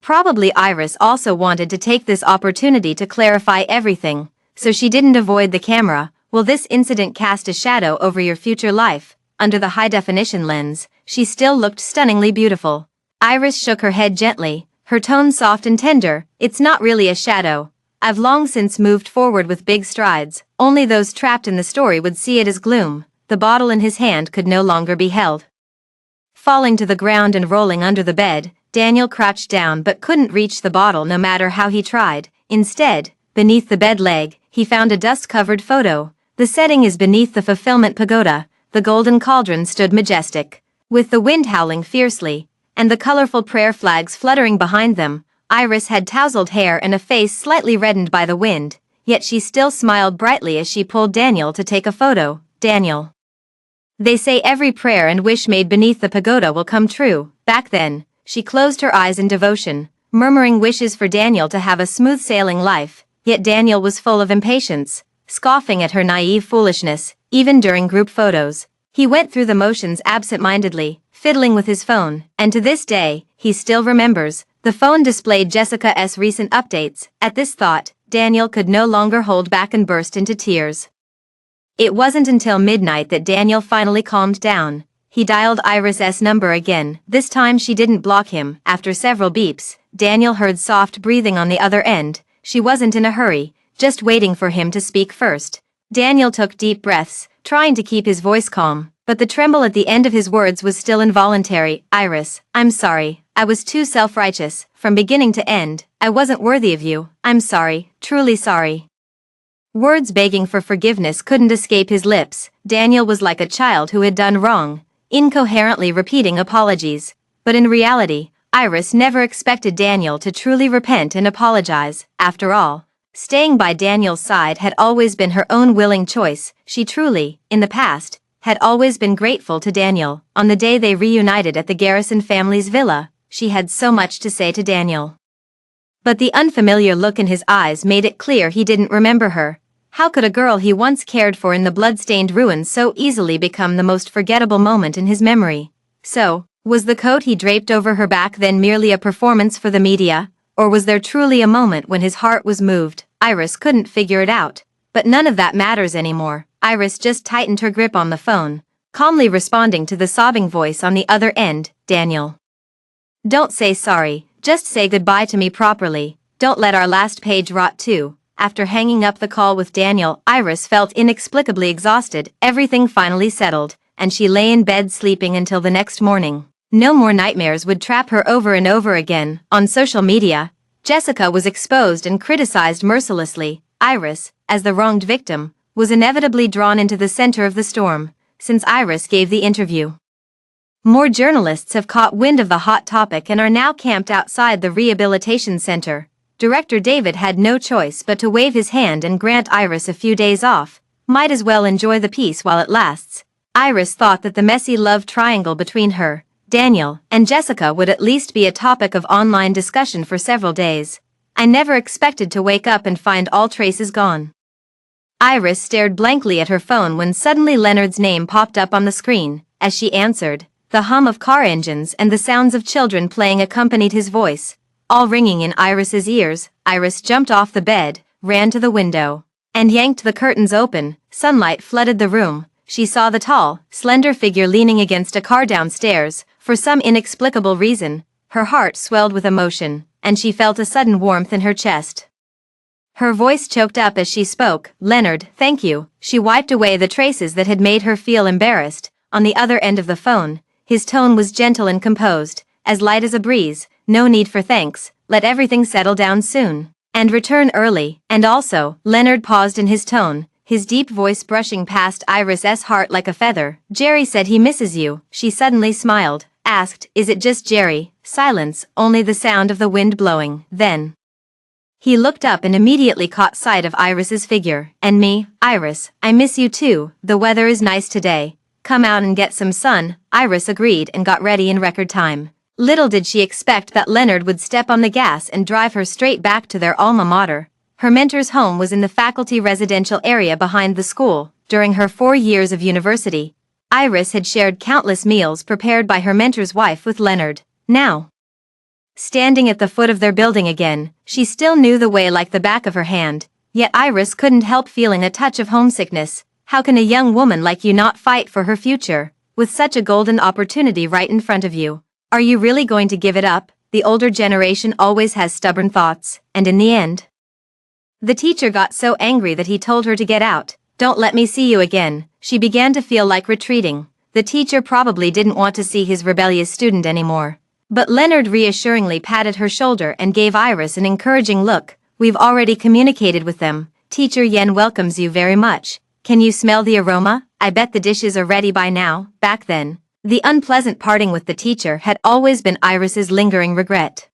Probably Iris also wanted to take this opportunity to clarify everything, so she didn't avoid the camera. Will this incident cast a shadow over your future life? Under the high-definition lens, she still looked stunningly beautiful. Iris shook her head gently, her tone soft and tender. It's not really a shadow. I've long since moved forward with big strides. Only those trapped in the story would see it as gloom. The bottle in his hand could no longer be held. Falling to the ground and rolling under the bed, Daniel crouched down but couldn't reach the bottle no matter how he tried. Instead, beneath the bed leg, he found a dust-covered photo. The setting is beneath the fulfillment pagoda. The golden cauldron stood majestic, with the wind howling fiercely, and the colorful prayer flags fluttering behind them. Iris had tousled hair and a face slightly reddened by the wind, yet she still smiled brightly as she pulled Daniel to take a photo. Daniel. They say every prayer and wish made beneath the pagoda will come true. Back then, she closed her eyes in devotion, murmuring wishes for Daniel to have a smooth sailing life, yet Daniel was full of impatience, scoffing at her naive foolishness. Even during group photos, he went through the motions absent-mindedly, fiddling with his phone, and to this day, he still remembers. The phone displayed Jessica's recent updates. At this thought, Daniel could no longer hold back and burst into tears. It wasn't until midnight that Daniel finally calmed down. He dialed Iris's number again. This time she didn't block him. After several beeps, Daniel heard soft breathing on the other end. She wasn't in a hurry, just waiting for him to speak first. Daniel took deep breaths, trying to keep his voice calm, but the tremble at the end of his words was still involuntary. Iris, I'm sorry. I was too self-righteous. From beginning to end, I wasn't worthy of you. I'm sorry, truly sorry. Words begging for forgiveness couldn't escape his lips. Daniel was like a child who had done wrong, incoherently repeating apologies. But in reality, Iris never expected Daniel to truly repent and apologize. After all, staying by Daniel's side had always been her own willing choice. She truly, in the past, had always been grateful to Daniel. On the day they reunited at the Garrison family's villa, she had so much to say to Daniel. But the unfamiliar look in his eyes made it clear he didn't remember her. How could a girl he once cared for in the blood-stained ruins so easily become the most forgettable moment in his memory? So, was the coat he draped over her back then merely a performance for the media, or was there truly a moment when his heart was moved? Iris couldn't figure it out, but none of that matters anymore. Iris just tightened her grip on the phone, calmly responding to the sobbing voice on the other end. Daniel. Don't say sorry, just say goodbye to me properly. Don't let our last page rot too. After hanging up the call with Daniel, Iris felt inexplicably exhausted. Everything finally settled, and she lay in bed sleeping until the next morning. No more nightmares would trap her over and over again. On social media, Jessica was exposed and criticized mercilessly. Iris, as the wronged victim, was inevitably drawn into the center of the storm, since Iris gave the interview. More journalists have caught wind of the hot topic and are now camped outside the rehabilitation center. Director David had no choice but to wave his hand and grant Iris a few days off. Might as well enjoy the peace while it lasts. Iris thought that the messy love triangle between her, Daniel, and Jessica would at least be a topic of online discussion for several days. I never expected to wake up and find all traces gone. Iris stared blankly at her phone when suddenly Leonard's name popped up on the screen. As she answered, the hum of car engines and the sounds of children playing accompanied his voice, all ringing in Iris's ears. Iris jumped off the bed, ran to the window, and yanked the curtains open. Sunlight flooded the room. She saw the tall, slender figure leaning against a car downstairs. For some inexplicable reason, her heart swelled with emotion, and she felt a sudden warmth in her chest. Her voice choked up as she spoke. Leonard, thank you. She wiped away the traces that had made her feel embarrassed. On the other end of the phone, his tone was gentle and composed, as light as a breeze. No need for thanks, let everything settle down soon, and return early. And also, Leonard paused in his tone, his deep voice brushing past Iris's heart like a feather. Jerry said he misses you. She suddenly smiled, asked, is it just Jerry? Silence, only the sound of the wind blowing. Then he looked up and immediately caught sight of Iris's figure. And me, Iris, I miss you too. The weather is nice today. Come out and get some sun. Iris agreed and got ready in record time. Little did she expect that Leonard would step on the gas and drive her straight back to their alma mater. Her mentor's home was in the faculty residential area behind the school. During her 4 years of university, Iris had shared countless meals prepared by her mentor's wife with Leonard. Now, standing at the foot of their building again, she still knew the way like the back of her hand, yet Iris couldn't help feeling a touch of homesickness. How can a young woman like you not fight for her future, with such a golden opportunity right in front of you? Are you really going to give it up? The older generation always has stubborn thoughts, and in the end, the teacher got so angry that he told her to get out. Don't let me see you again. She began to feel like retreating. The teacher probably didn't want to see his rebellious student anymore. But Leonard reassuringly patted her shoulder and gave Iris an encouraging look. We've already communicated with them. Teacher Yen welcomes you very much. Can you smell the aroma? I bet the dishes are ready by now. Back then, the unpleasant parting with the teacher had always been Iris's lingering regret.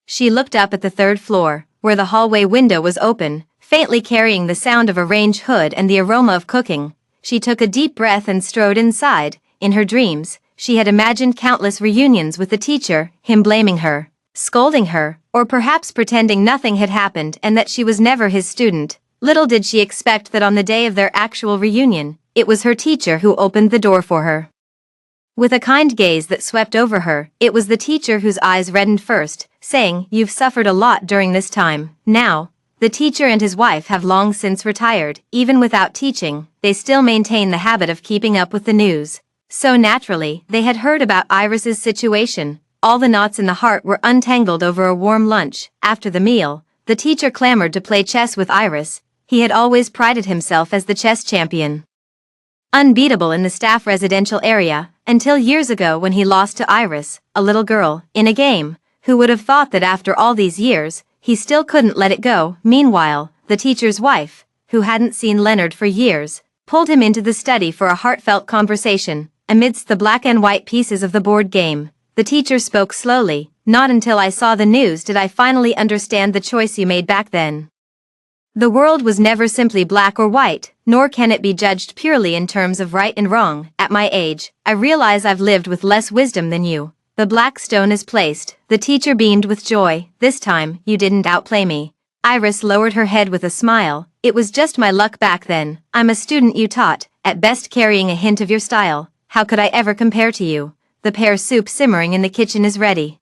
She looked up at the third floor, where the hallway window was open, faintly carrying the sound of a range hood and the aroma of cooking. She took a deep breath and strode inside. In her dreams, she had imagined countless reunions with the teacher, him blaming her, scolding her, or perhaps pretending nothing had happened and that she was never his student. Little did she expect that on the day of their actual reunion, it was her teacher who opened the door for her. With a kind gaze that swept over her, it was the teacher whose eyes reddened first, saying, "You've suffered a lot during this time." Now, the teacher and his wife have long since retired. Even without teaching, they still maintain the habit of keeping up with the news. So naturally, they had heard about Iris's situation. All the knots in the heart were untangled over a warm lunch. After the meal, the teacher clamored to play chess with Iris. He had always prided himself as the chess champion, unbeatable in the staff residential area, until years ago when he lost to Iris, a little girl, in a game. Who would have thought that after all these years, he still couldn't let it go? Meanwhile, the teacher's wife, who hadn't seen Leonard for years, pulled him into the study for a heartfelt conversation. Amidst the black and white pieces of the board game, the teacher spoke slowly. "Not until I saw the news did I finally understand the choice you made back then. The world was never simply black or white, nor can it be judged purely in terms of right and wrong. At my age, I realize I've lived with less wisdom than you." The black stone is placed. The teacher beamed with joy. "This time, you didn't outplay me." Iris lowered her head with a smile. "It was just my luck back then. I'm a student you taught, at best carrying a hint of your style. How could I ever compare to you? The pear soup simmering in the kitchen is ready.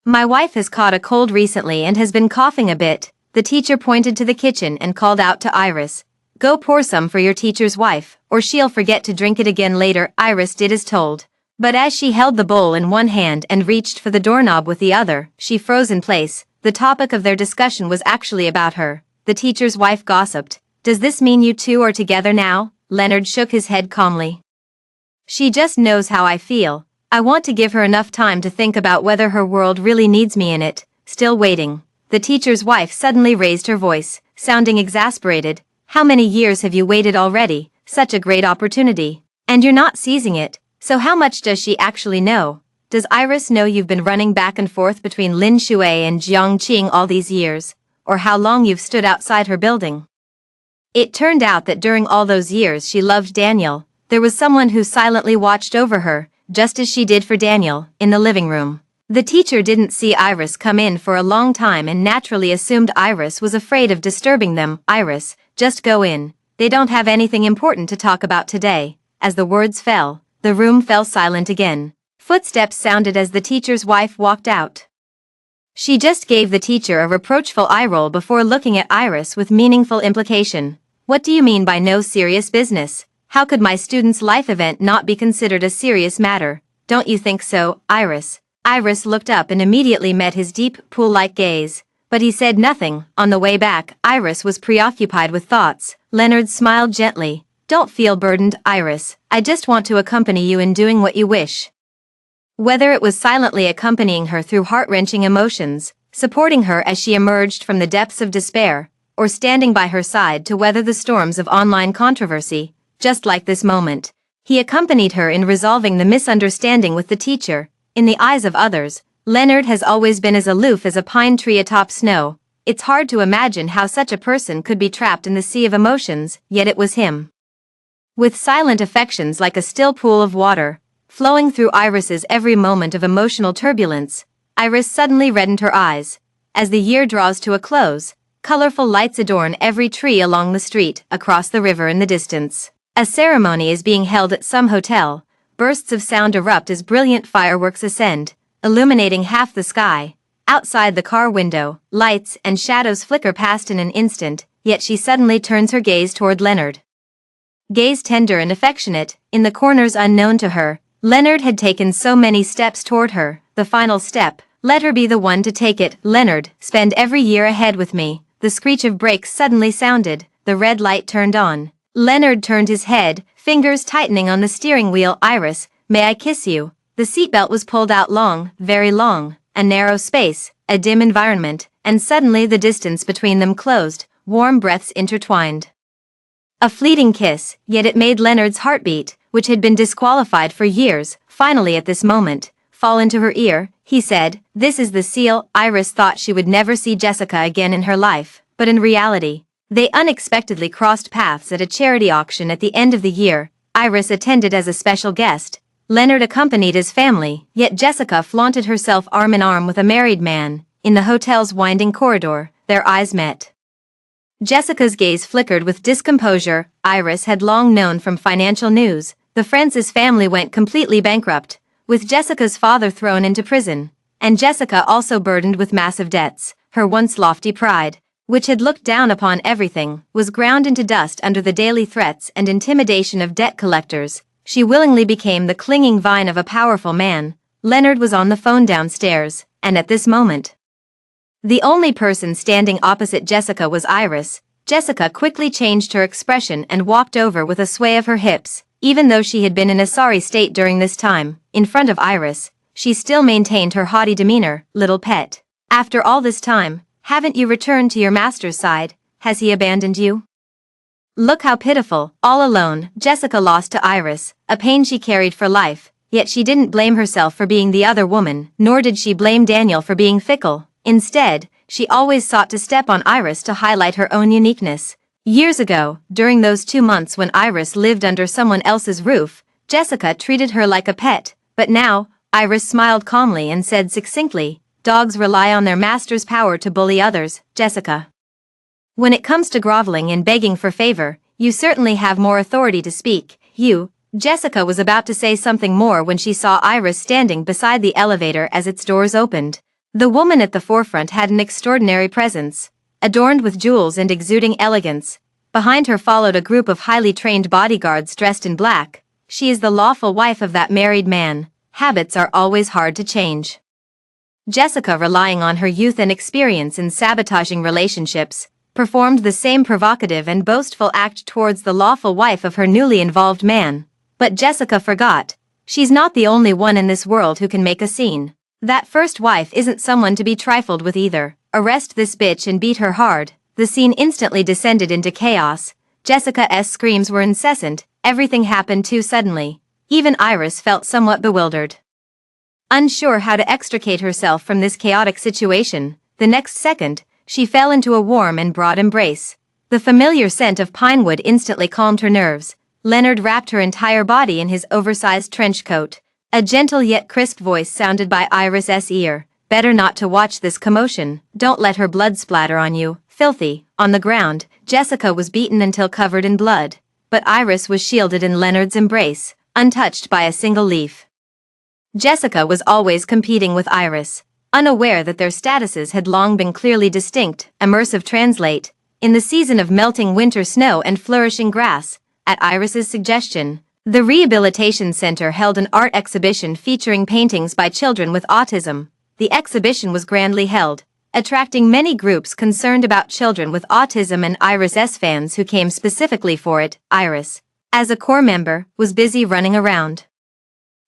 My wife has caught a cold recently and has been coughing a bit." The teacher pointed to the kitchen and called out to Iris, "Go pour some for your teacher's wife, or she'll forget to drink it again later." Iris did as told. But as she held the bowl in one hand and reached for the doorknob with the other, she froze in place. The topic of their discussion was actually about her. The teacher's wife gossiped. "Does this mean you two are together now?" Leonard shook his head calmly. "She just knows how I feel. I want to give her enough time to think about whether her world really needs me in it." Still waiting. The teacher's wife suddenly raised her voice, sounding exasperated. "How many years have you waited already? Such a great opportunity. And you're not seizing it. So how much does she actually know? Does Iris know you've been running back and forth between Lin Shui and Jiangqing all these years? Or how long you've stood outside her building?" It turned out that during all those years she loved Daniel. There was someone who silently watched over her, just as she did for Daniel, in the living room. The teacher didn't see Iris come in for a long time and naturally assumed Iris was afraid of disturbing them. "Iris, just go in. They don't have anything important to talk about today." As the words fell, the room fell silent again. Footsteps sounded as the teacher's wife walked out. She just gave the teacher a reproachful eye roll before looking at Iris with meaningful implication. "What do you mean by no serious business? How could my student's life event not be considered a serious matter? Don't you think so, Iris?" Iris looked up and immediately met his deep, pool-like gaze. But he said nothing. On the way back, Iris was preoccupied with thoughts. Leonard smiled gently. "Don't feel burdened, Iris. I just want to accompany you in doing what you wish." Whether it was silently accompanying her through heart-wrenching emotions, supporting her as she emerged from the depths of despair, or standing by her side to weather the storms of online controversy, just like this moment, he accompanied her in resolving the misunderstanding with the teacher. In the eyes of others, Leonard has always been as aloof as a pine tree atop snow. It's hard to imagine how such a person could be trapped in the sea of emotions, yet it was him. With silent affections like a still pool of water, flowing through Iris's every moment of emotional turbulence, Iris suddenly reddened her eyes. As the year draws to a close, colorful lights adorn every tree along the street, across the river in the distance. A ceremony is being held at some hotel. Bursts of sound erupt as brilliant fireworks ascend, illuminating half the sky. Outside the car window, lights and shadows flicker past in an instant, yet she suddenly turns her gaze toward Leonard. Gaze tender and affectionate, in the corners unknown to her, Leonard had taken so many steps toward her. The final step, let her be the one to take it. "Leonard, spend every year ahead with me." The screech of brakes suddenly sounded, the red light turned on. Leonard turned his head, fingers tightening on the steering wheel. "Iris, may I kiss you?" The seatbelt was pulled out long, very long, a narrow space, a dim environment, and suddenly the distance between them closed, warm breaths intertwined. A fleeting kiss, yet it made Leonard's heartbeat, which had been disqualified for years, finally at this moment, fall into her ear. He said, "This is the seal." Iris thought she would never see Jessica again in her life, but in reality, they unexpectedly crossed paths at a charity auction at the end of the year. Iris attended as a special guest. Leonard accompanied his family, yet Jessica flaunted herself arm in arm with a married man. In the hotel's winding corridor, their eyes met. Jessica's gaze flickered with discomposure. Iris had long known from financial news, the Francis family went completely bankrupt, with Jessica's father thrown into prison, and Jessica also burdened with massive debts. Her once lofty pride, which had looked down upon everything, was ground into dust under the daily threats and intimidation of debt collectors. She willingly became the clinging vine of a powerful man. Leonard was on the phone downstairs, and at this moment, the only person standing opposite Jessica was Iris. Jessica quickly changed her expression and walked over with a sway of her hips. Even though she had been in a sorry state during this time, in front of Iris, she still maintained her haughty demeanor. "Little pet, after all this time, haven't you returned to your master's side? Has he abandoned you? Look how pitiful, all alone." Jessica lost to Iris, a pain she carried for life, yet she didn't blame herself for being the other woman, nor did she blame Daniel for being fickle. Instead, she always sought to step on Iris to highlight her own uniqueness. Years ago, during those 2 months when Iris lived under someone else's roof, Jessica treated her like a pet, but now, Iris smiled calmly and said succinctly, "Dogs rely on their master's power to bully others, Jessica. When it comes to groveling and begging for favor, you certainly have more authority to speak." Jessica was about to say something more when she saw Iris standing beside the elevator as its doors opened. The woman at the forefront had an extraordinary presence, adorned with jewels and exuding elegance. Behind her followed a group of highly trained bodyguards dressed in black. She is the lawful wife of that married man. Habits are always hard to change. Jessica, relying on her youth and experience in sabotaging relationships, performed the same provocative and boastful act towards the lawful wife of her newly involved man. But Jessica forgot, she's not the only one in this world who can make a scene. That first wife isn't someone to be trifled with either. "Arrest this bitch and beat her hard." The scene instantly descended into chaos. Jessica's screams were incessant, everything happened too suddenly. Even Iris felt somewhat bewildered. Unsure how to extricate herself from this chaotic situation, the next second, she fell into a warm and broad embrace. The familiar scent of pine wood instantly calmed her nerves. Leonard wrapped her entire body in his oversized trench coat. A gentle yet crisp voice sounded by Iris's ear. "Better not to watch this commotion. Don't let her blood splatter on you, filthy." On the ground, Jessica was beaten until covered in blood, but Iris was shielded in Leonard's embrace, untouched by a single leaf. Jessica was always competing with Iris, unaware that their statuses had long been clearly distinct. Immersive translate. In the season of melting winter snow and flourishing grass, at Iris's suggestion, the Rehabilitation Center held an art exhibition featuring paintings by children with autism. The exhibition was grandly held, attracting many groups concerned about children with autism and Iris's fans who came specifically for it. Iris, as a core member, was busy running around.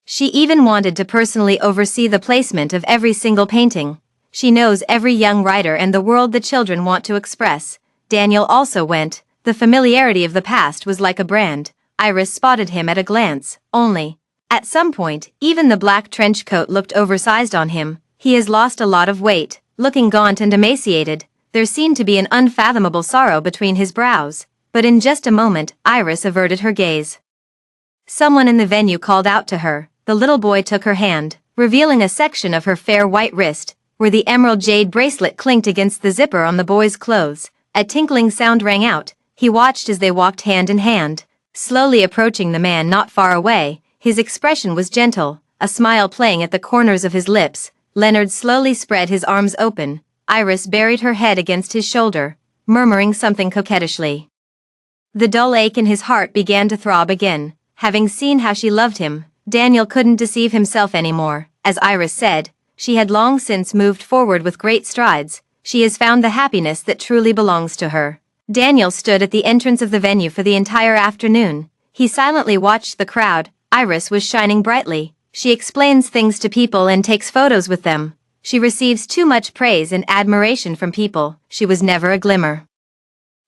She even wanted to personally oversee the placement of every single painting. She knows every young writer and the world the children want to express. Daniel also went. The familiarity of the past was like a brand. Iris spotted him at a glance, only. At some point, even the black trench coat looked oversized on him. He has lost a lot of weight. Looking gaunt and emaciated, there seemed to be an unfathomable sorrow between his brows. But in just a moment, Iris averted her gaze. Someone in the venue called out to her. The little boy took her hand, revealing a section of her fair white wrist, where the emerald jade bracelet clinked against the zipper on the boy's clothes. A tinkling sound rang out. He watched as they walked hand in hand, slowly approaching the man not far away. His expression was gentle, a smile playing at the corners of his lips. Leonard slowly spread his arms open. Iris buried her head against his shoulder, murmuring something coquettishly. The dull ache in his heart began to throb again. Having seen how she loved him, Daniel couldn't deceive himself anymore. As Iris said, she had long since moved forward with great strides. She has found the happiness that truly belongs to her. Daniel stood at the entrance of the venue for the entire afternoon. He silently watched the crowd. Iris was shining brightly, She explains things to people and takes photos with them. She receives too much praise and admiration from people. She was never a glimmer.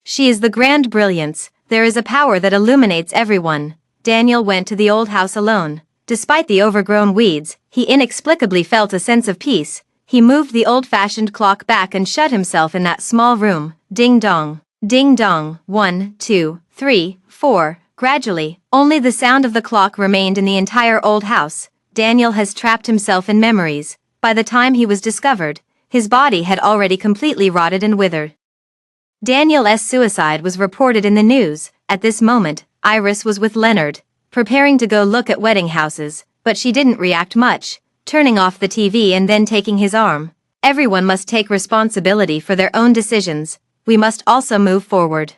She is the grand brilliance. There is a power that illuminates everyone. Daniel went to the old house alone. Despite the overgrown weeds, he inexplicably felt a sense of peace. He moved the old-fashioned clock back and shut himself in that small room. Ding dong. Ding dong. 1, 2, 3, 4. Gradually, only the sound of the clock remained in the entire old house. Daniel has trapped himself in memories. By the time he was discovered, his body had already completely rotted and withered. Daniel's suicide was reported in the news. At this moment, Iris was with Leonard, preparing to go look at wedding houses, but she didn't react much, turning off the TV and then taking his arm. Everyone must take responsibility for their own decisions. We must also move forward.